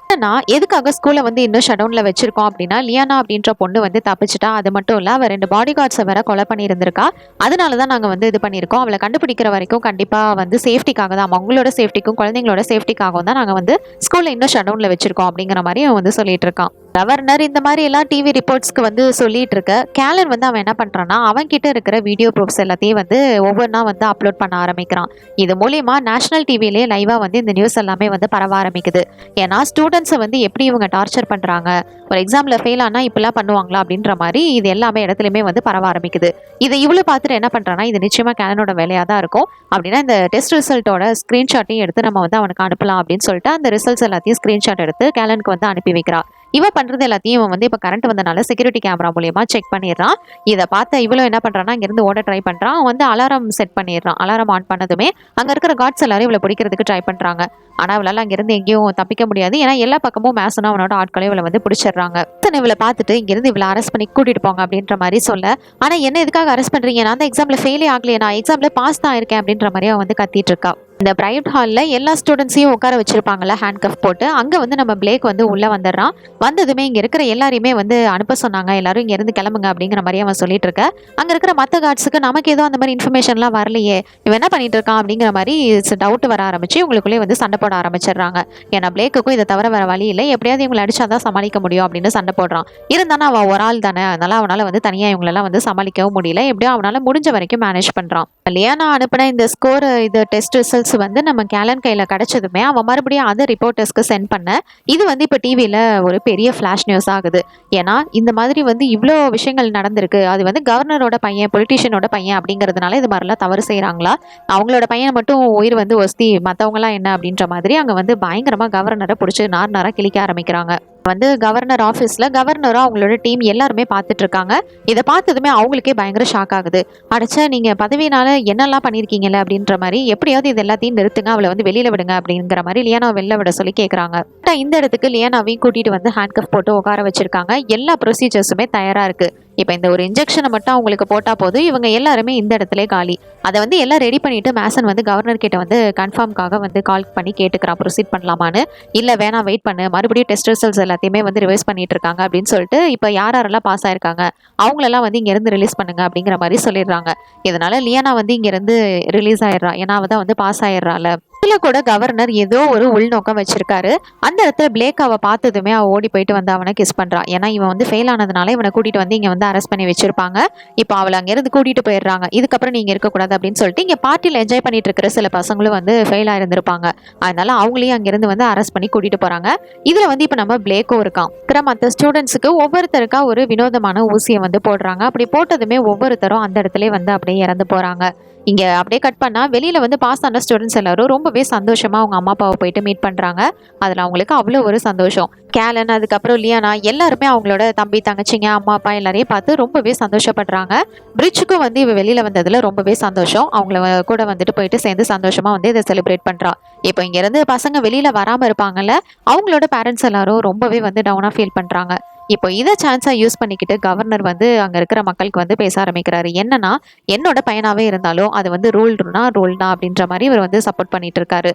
எதுக்காக ஸ்கூல்ல வந்து இன்னும் ஷட் டவுன்ல வச்சிருக்கோம் அப்படின்னா, லியானா அப்படின்ற பொண்ணு வந்து தப்பிச்சிட்டா. அது மட்டும் இல்ல, அவ 2 பாடி கார்ட்ஸை வேற கொலை பண்ணி இருந்திருக்கா. அதனாலதான் நாங்க வந்து இது பண்ணிருக்கோம். அவளை கண்டுபிடிக்கிற வரைக்கும் கண்டிப்பா வந்து சேஃப்டிக்காக தான், அவங்களோட சேஃப்டிக்கும் குழந்தைங்களோட சேஃப்டிக்காகவும் தான் நாங்க வந்து ஸ்கூல்ல இன்னும் ஷட் டவுன்ல வச்சிருக்கோம் அப்படிங்கிற மாதிரி அவன் வந்து சொல்லிட்டு இருக்கான். கவர்னர் இந்த மாதிரி எல்லாம் டிவி ரிப்போர்ட்ஸ்க்கு வந்து சொல்லிட்டு இருக்க, கேலன் வந்து அவன் என்ன பண்றான்னா, அவன் கிட்ட இருக்கிற வீடியோ ப்ரூஃப்ஸ் எல்லாத்தையும் வந்து ஒவ்வொன்றா வந்து அப்லோட் பண்ண ஆரம்பிக்கிறான். இது மூலியமா நேஷனல் டிவிலேயே லைவா வந்து இந்த நியூஸ் எல்லாமே வந்து பரவ ஆரம்பிக்குது. ஏன்னா ஸ்டூடெண்ட்ஸை வந்து எப்படி இவங்க டார்ச்சர் பண்றாங்க, ஒரு எக்ஸாம்ல ஃபெயில் ஆனா இப்பெல்லாம் பண்ணுவாங்களா அப்படின்ற மாதிரி இது எல்லாமே இடத்துலயுமே வந்து பரவ ஆரம்பிக்குது. இதை இவ்வளவு பார்த்துட்டு என்ன பண்றான்னா, இது நிச்சயமா கேலனோட வேலையா தான் இருக்கும். அப்படின்னா இந்த டெஸ்ட் ரிசல்ட்டோட ஸ்கிரீன்ஷாட்டையும் எடுத்து நம்ம வந்து அவனுக்கு அனுப்பலாம் அப்படின்னு சொல்லிட்டு அந்த ரிசல்ட்ஸ் எல்லாத்தையும் ஸ்கிரீன்ஷாட் எடுத்து கேலனுக்கு வந்து அனுப்பி வைக்கிறா. இவ பண்றது எல்லாத்தையும் இவன் வந்து இப்ப கரண்ட் வந்தனால செக்யூரிட்டி கேமரா மூலியமா செக் பண்ணிடுறான். இதை பார்த்த இவ்வளவு என்ன பண்றான்னா, இங்கிருந்து ஓட ட்ரை பண்றான். அவன் வந்து அலாரம் செட் பண்ணிடுறான். அலாரம் ஆன் பண்ணதுமே அங்க இருக்கிற கார்ட்ஸ் எல்லாரும் இவளை பிடிக்கிறதுக்கு ட்ரை பண்றாங்க. ஆனா அவளால அங்கிருந்து எங்கேயும் தப்பிக்க முடியாது. ஏன்னா எல்லா பக்கமும் மேசனும் அவனோட ஆட்களையும் இவளை வந்து பிடிச்சிடுறாங்க. இவளை பார்த்துட்டு இங்கிருந்து இவளை அரெஸ்ட் பண்ணி கூட்டிட்டு போங்க அப்படின்ற மாதிரி சொல்ல, ஆனா என்ன எதுக்காக அரெஸ்ட் பண்றீங்க, நான் அந்த எக்ஸாம்ல ஃபெயிலே ஆகலையே, நான் எக்ஸாம்ல பாஸ் தான் இருக்கேன் அப்படின்ற மாதிரி அவன் வந்து கத்திட்டு இருக்கா. இந்த பிரைவேட் ஹாலில் எல்லா ஸ்டூடெண்ட்ஸையும் உட்கார வச்சிருப்பாங்கல்ல ஹேண்ட் கஃப் போட்டு, அங்கே வந்து நம்ம பிளேக் வந்து உள்ளே வந்துடுறான். வந்ததுமே இங்கே இருக்கிற எல்லாரையுமே வந்து அனுப்ப சொன்னாங்க, எல்லாரும் இங்கேருந்து கிளம்புங்க அப்படிங்கிற மாதிரி அவன் சொல்லிட்டு இருக்க. அங்கே இருக்கிற மற்ற கார்ட்ஸுக்கு நமக்கு ஏதோ அந்த மாதிரி இன்ஃபர்மேஷன்லாம் வரலையே, இவன் என்ன பண்ணிட்டு இருக்கான் அப்படிங்கிற மாதிரி டவுட் வர ஆரம்பிச்சு உங்களுக்குள்ளே வந்து சண்டை போட ஆரம்பிச்சிடுறாங்க. ஏன்னா பிளேக்குக்கும் இதை தவிர வேற வழி இல்லை, எப்படியாவது இவங்களை அடிச்சாதான் சமாளிக்க முடியும் அப்படின்னு சண்டை போடுறான். இருந்தாலும் அவன் ஒரு ஆள் தானே, அதனால அவனால் வந்து தனியாக இவங்களெல்லாம் வந்து சமாளிக்கவும் முடியல. எப்படியோ அவனால் முடிஞ்ச வரைக்கும் மேனேஜ் பண்ணுறான். லியானா அனுப்பின இந்த ஸ்கோர் இது டெஸ்ட் ரிசல்ட்ஸ் வந்து நம்ம கேலன் கையில் கிடைச்சதுமே அவன் மறுபடியும் அதை ரிப்போர்ட்டர்ஸ்க்கு சென்ட் பண்ண, இது வந்து இப்போ டிவியில் ஒரு பெரிய ஃப்ளாஷ் நியூஸ் ஆகுது. ஏன்னா இந்த மாதிரி வந்து இவ்வளோ விஷயங்கள் நடந்திருக்கு, அது வந்து கவர்னரோட பையன், பொலிட்டீஷியனோட பையன் அப்படிங்கிறதுனால இது மாதிரிலாம் தவறு செய்கிறாங்களா, அவங்களோட பையனை மட்டும் உயிர் வந்து ஒஸ்தி, மற்றவங்களாம் என்ன அப்படின்ற மாதிரி அங்கே வந்து பயங்கரமாக கவர்னரை பிடிச்சி நார் கிளிக்க ஆரம்பிக்கிறாங்க. வந்து கவர்னர் ஆஃபீஸில் கவர்னரும் அவங்களோட டீம் எல்லாருமே பார்த்துட்டு இருக்காங்க. இதை பார்த்ததுமே அவங்களுக்கே பயங்கர ஷாக் ஆகுது. அடைச்சா நீங்கள் பதவியினால என்னெல்லாம் பண்ணியிருக்கீங்கல்ல அப்படின்ற மாதிரி, எப்படியாவது இது எல்லாத்தையும் நிறுத்துங்க, அவளை வந்து வெளியில் விடுங்க அப்படிங்கிற மாதிரி லியானாவை வெளில விட சொல்லி கேட்குறாங்க. இந்த இடத்துக்கு லியானாவையும் கூட்டிகிட்டு வந்து ஹேண்ட் கஃப் போட்டு உட்கார வச்சிருக்காங்க. எல்லா ப்ரொசீஜர்ஸுமே தயாராக இருக்குது. இப்போ இந்த ஒரு இன்ஜெக்ஷனை மட்டும் அவங்களுக்கு போட்டால் போதும், இவங்க எல்லாருமே இந்த இடத்துல காலி. அதை வந்து எல்லாம் ரெடி பண்ணிட்டு மேசன் வந்து கவர்னர் கிட்ட வந்து கன்ஃபார்ம்காக வந்து கால் பண்ணி கேட்டுக்கிறான், ப்ரொசீட் பண்ணலாமான்னு. இல்லை வேணாம், வெயிட் பண்ணு, மறுபடியும் டெஸ்ட் ரிசல்ட்ஸ் எல்லாத்தையுமே வந்து ரிவைஸ் பண்ணிட்டு இருக்காங்க அப்படின்னு சொல்லிட்டு இப்போ யாரெல்லாம் பாஸ் ஆயிருக்காங்க அவங்களெல்லாம் வந்து இங்கேருந்து ரிலீஸ் பண்ணுங்க அப்படிங்கிற மாதிரி சொல்லிடுறாங்க. இதனால லியானா வந்து இங்கேருந்து ரிலீஸ் ஆயிடுறா. ஏன்னா அவள் தான் வந்து பாஸ் ஆயிடுறாள். இதுல கூட கவர்னர் ஏதோ ஒரு உள்நோக்கம் வச்சிருக்காரு. அந்த இடத்துல பிளேக் அவ பார்த்ததுமே அவ ஓடி போயிட்டு வந்து அவனை கிஸ் பண்றான். ஏன்னா இவன் வந்து ஃபெயில் ஆனதுனால இவனை கூட்டிட்டு வந்து இங்க வந்து அரெஸ்ட் பண்ணி வச்சிருப்பாங்க. இப்போ அவளை அங்கிருந்து கூட்டிட்டு போயிடுறாங்க. இதுக்கப்புறம் நீங்க இருக்கக்கூடாது அப்படின்னு சொல்லிட்டு இங்க பார்ட்டியில் என்ஜாய் பண்ணிட்டு இருக்கிற சில பசங்களும் வந்து ஃபெயில் ஆயிருந்திருப்பாங்க. அதனால அவங்களையும் அங்கிருந்து வந்து அரெஸ்ட் பண்ணி கூட்டிட்டு போறாங்க. இதுல வந்து இப்போ நம்ம பிளேக்கும் இருக்கான். மற்ற ஸ்டூடெண்ட்ஸுக்கு ஒவ்வொருத்தருக்கா ஒரு வினோதமான ஊசியை வந்து போடுறாங்க. அப்படி போட்டதுமே ஒவ்வொருத்தரும் அந்த இடத்துல வந்து அப்படியே இறந்து போறாங்க. இங்க அப்படியே கட் பண்ணா வெளியில வந்து பாஸ் ஆன ஸ்டூடெண்ட்ஸ் எல்லாரும் ரொம்பவே சந்தோஷமா அவங்க அம்மா அப்பாவை போயிட்டு மீட் பண்றாங்க. அதுல அவங்களுக்கு அவ்வளோ ஒரு சந்தோஷம். கேலன், அதுக்கப்புறம் லியானா எல்லாருமே அவங்களோட தம்பி தங்கச்சிங்க அம்மா அப்பா எல்லாரையும் பார்த்து ரொம்பவே சந்தோஷப்படுறாங்க. பிரிட்ஜுக்கும் வந்து இவ வெளியில வந்ததுல ரொம்பவே சந்தோஷம். அவங்கள கூட வந்துட்டு போயிட்டு சேர்ந்து சந்தோஷமா வந்து இதை செலிப்ரேட் பண்றா. இப்போ இங்க இருந்து பசங்க வெளியில வராம இருப்பாங்கல்ல, அவங்களோட பேரண்ட்ஸ் எல்லாரும் ரொம்பவே வந்து டவுனா ஃபீல் பண்றாங்க. இப்போ இதை சான்ஸா யூஸ் பண்ணிக்கிட்டு கவர்னர் வந்து அங்க இருக்கிற மக்களுக்கு வந்து பேச ஆரம்பிக்கிறாரு. என்னன்னா, என்னோட பையனாவே இருந்தாலும் அது வந்து ரூல்னா அப்படின்ற மாதிரி இவர் வந்து சப்போர்ட் பண்ணிட்டு இருக்காரு.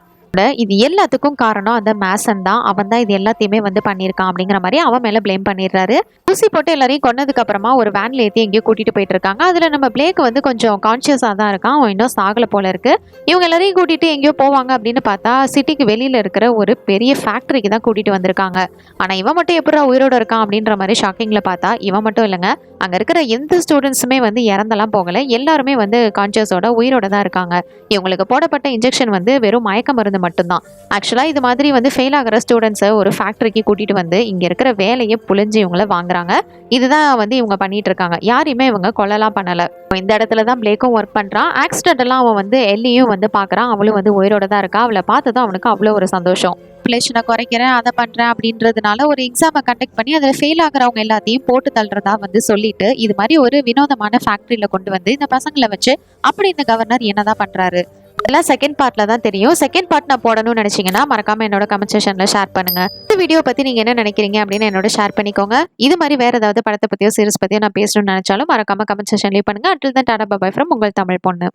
இது எல்லாத்துக்கும் காரணம் அந்த மேசன் தான், அவன் தான் இது எல்லாத்தையுமே வந்து பண்ணியிருக்கான் அப்படிங்கிற மாதிரி அவன் மேல பிளேம் பண்ணிடுறாரு. ஊசி போட்டு எல்லாரையும் கொன்னதுக்கு அப்புறமா ஒரு வேன்ல ஏற்றி எங்கேயோ கூட்டிட்டு போயிட்டு இருக்காங்க. அதுல நம்ம பிளேக் வந்து கொஞ்சம் கான்சியஸா தான் இருக்கான், அவன் இன்னும் சாகல போல இருக்கு. இவங்க எல்லாரையும் கூட்டிட்டு எங்கேயோ போவாங்க அப்படின்னு பார்த்தா சிட்டிக்கு வெளியில இருக்கிற ஒரு பெரிய ஃபேக்டரிக்கு தான் கூட்டிட்டு வந்திருக்காங்க. ஆனா இவன் மட்டும் எப்படா உயிரோட இருக்கான் அப்படின்ற மாதிரி ஷாக்கிங்ல பார்த்தா இவன் மட்டும் இல்லைங்க, அங்க இருக்கிற எந்த ஸ்டூடெண்ட்ஸுமே வந்து இறந்தெல்லாம் போகல, எல்லாருமே வந்து கான்சியஸோட உயிரோட தான் இருக்காங்க. இவங்களுக்கு போடப்பட்ட இன்ஜெக்ஷன் வந்து வெறும் மயக்க மருந்து மட்டும்தான். ஆக்சுவலா இது மாதிரி வந்து ஃபெயில் ஆகிற ஸ்டூடெண்ட்ஸை ஒரு ஃபேக்டரிக்கு கூட்டிட்டு வந்து இங்க இருக்கிற வேலையை புழிஞ்சு இவங்கள வாங்குறாங்க. இதுதான் வந்து இவங்க பண்ணிட்டு இருக்காங்க. யாரையுமே இவங்க கொல்லலாம் பண்ணல. இந்த இடத்துல தான் பிளேக்கும் ஒர்க் பண்றான். ஆக்சிடென்ட் எல்லாம் அவன் வந்து எல்லியும் வந்து பாக்குறான். அவளும் வந்து உயிரோட தான் இருக்கா. அவளை பார்த்ததும் அவனுக்கு அவ்வளோ ஒரு சந்தோஷம். பாப்புலேஷனை குறைக்கிறேன், அதை பண்றேன் அப்படின்றதுனால ஒரு எக்ஸாமை கண்டக்ட் பண்ணி அதில் ஃபெயில் ஆகிறவங்க எல்லாத்தையும் போட்டு தள்ளுறதா வந்து சொல்லிட்டு இது மாதிரி ஒரு வினோதமான ஃபேக்டரியில கொண்டு வந்து இந்த பசங்களை வச்சு அப்படி இந்த கவர்னர் என்னதான் பண்றாரு. எல்லாம் செகண்ட் பார்ட்ல தான் தெரியும். செகண்ட் பார்ட் நான் போடணும்னு நினைச்சீங்கன்னா மறக்காம என்னோட கமெண்ட் செக்ஷன்ல ஷேர் பண்ணுங்க. இந்த வீடியோ பத்தி நீங்க என்ன நினைக்கிறீங்க அப்படின்னு என்னோட ஷேர் பண்ணிக்கோங்க. இது மாதிரி வேற ஏதாவது படத்தை பத்தியோ சீரிஸ் பத்தியோ நான் பேசணும்னு நினைச்சாலும் மறக்காம கமெண்ட் செக்ஷன்லயே பண்ணுங்க. until then tata bye from உங்கள் தமிழ் பொண்ணு.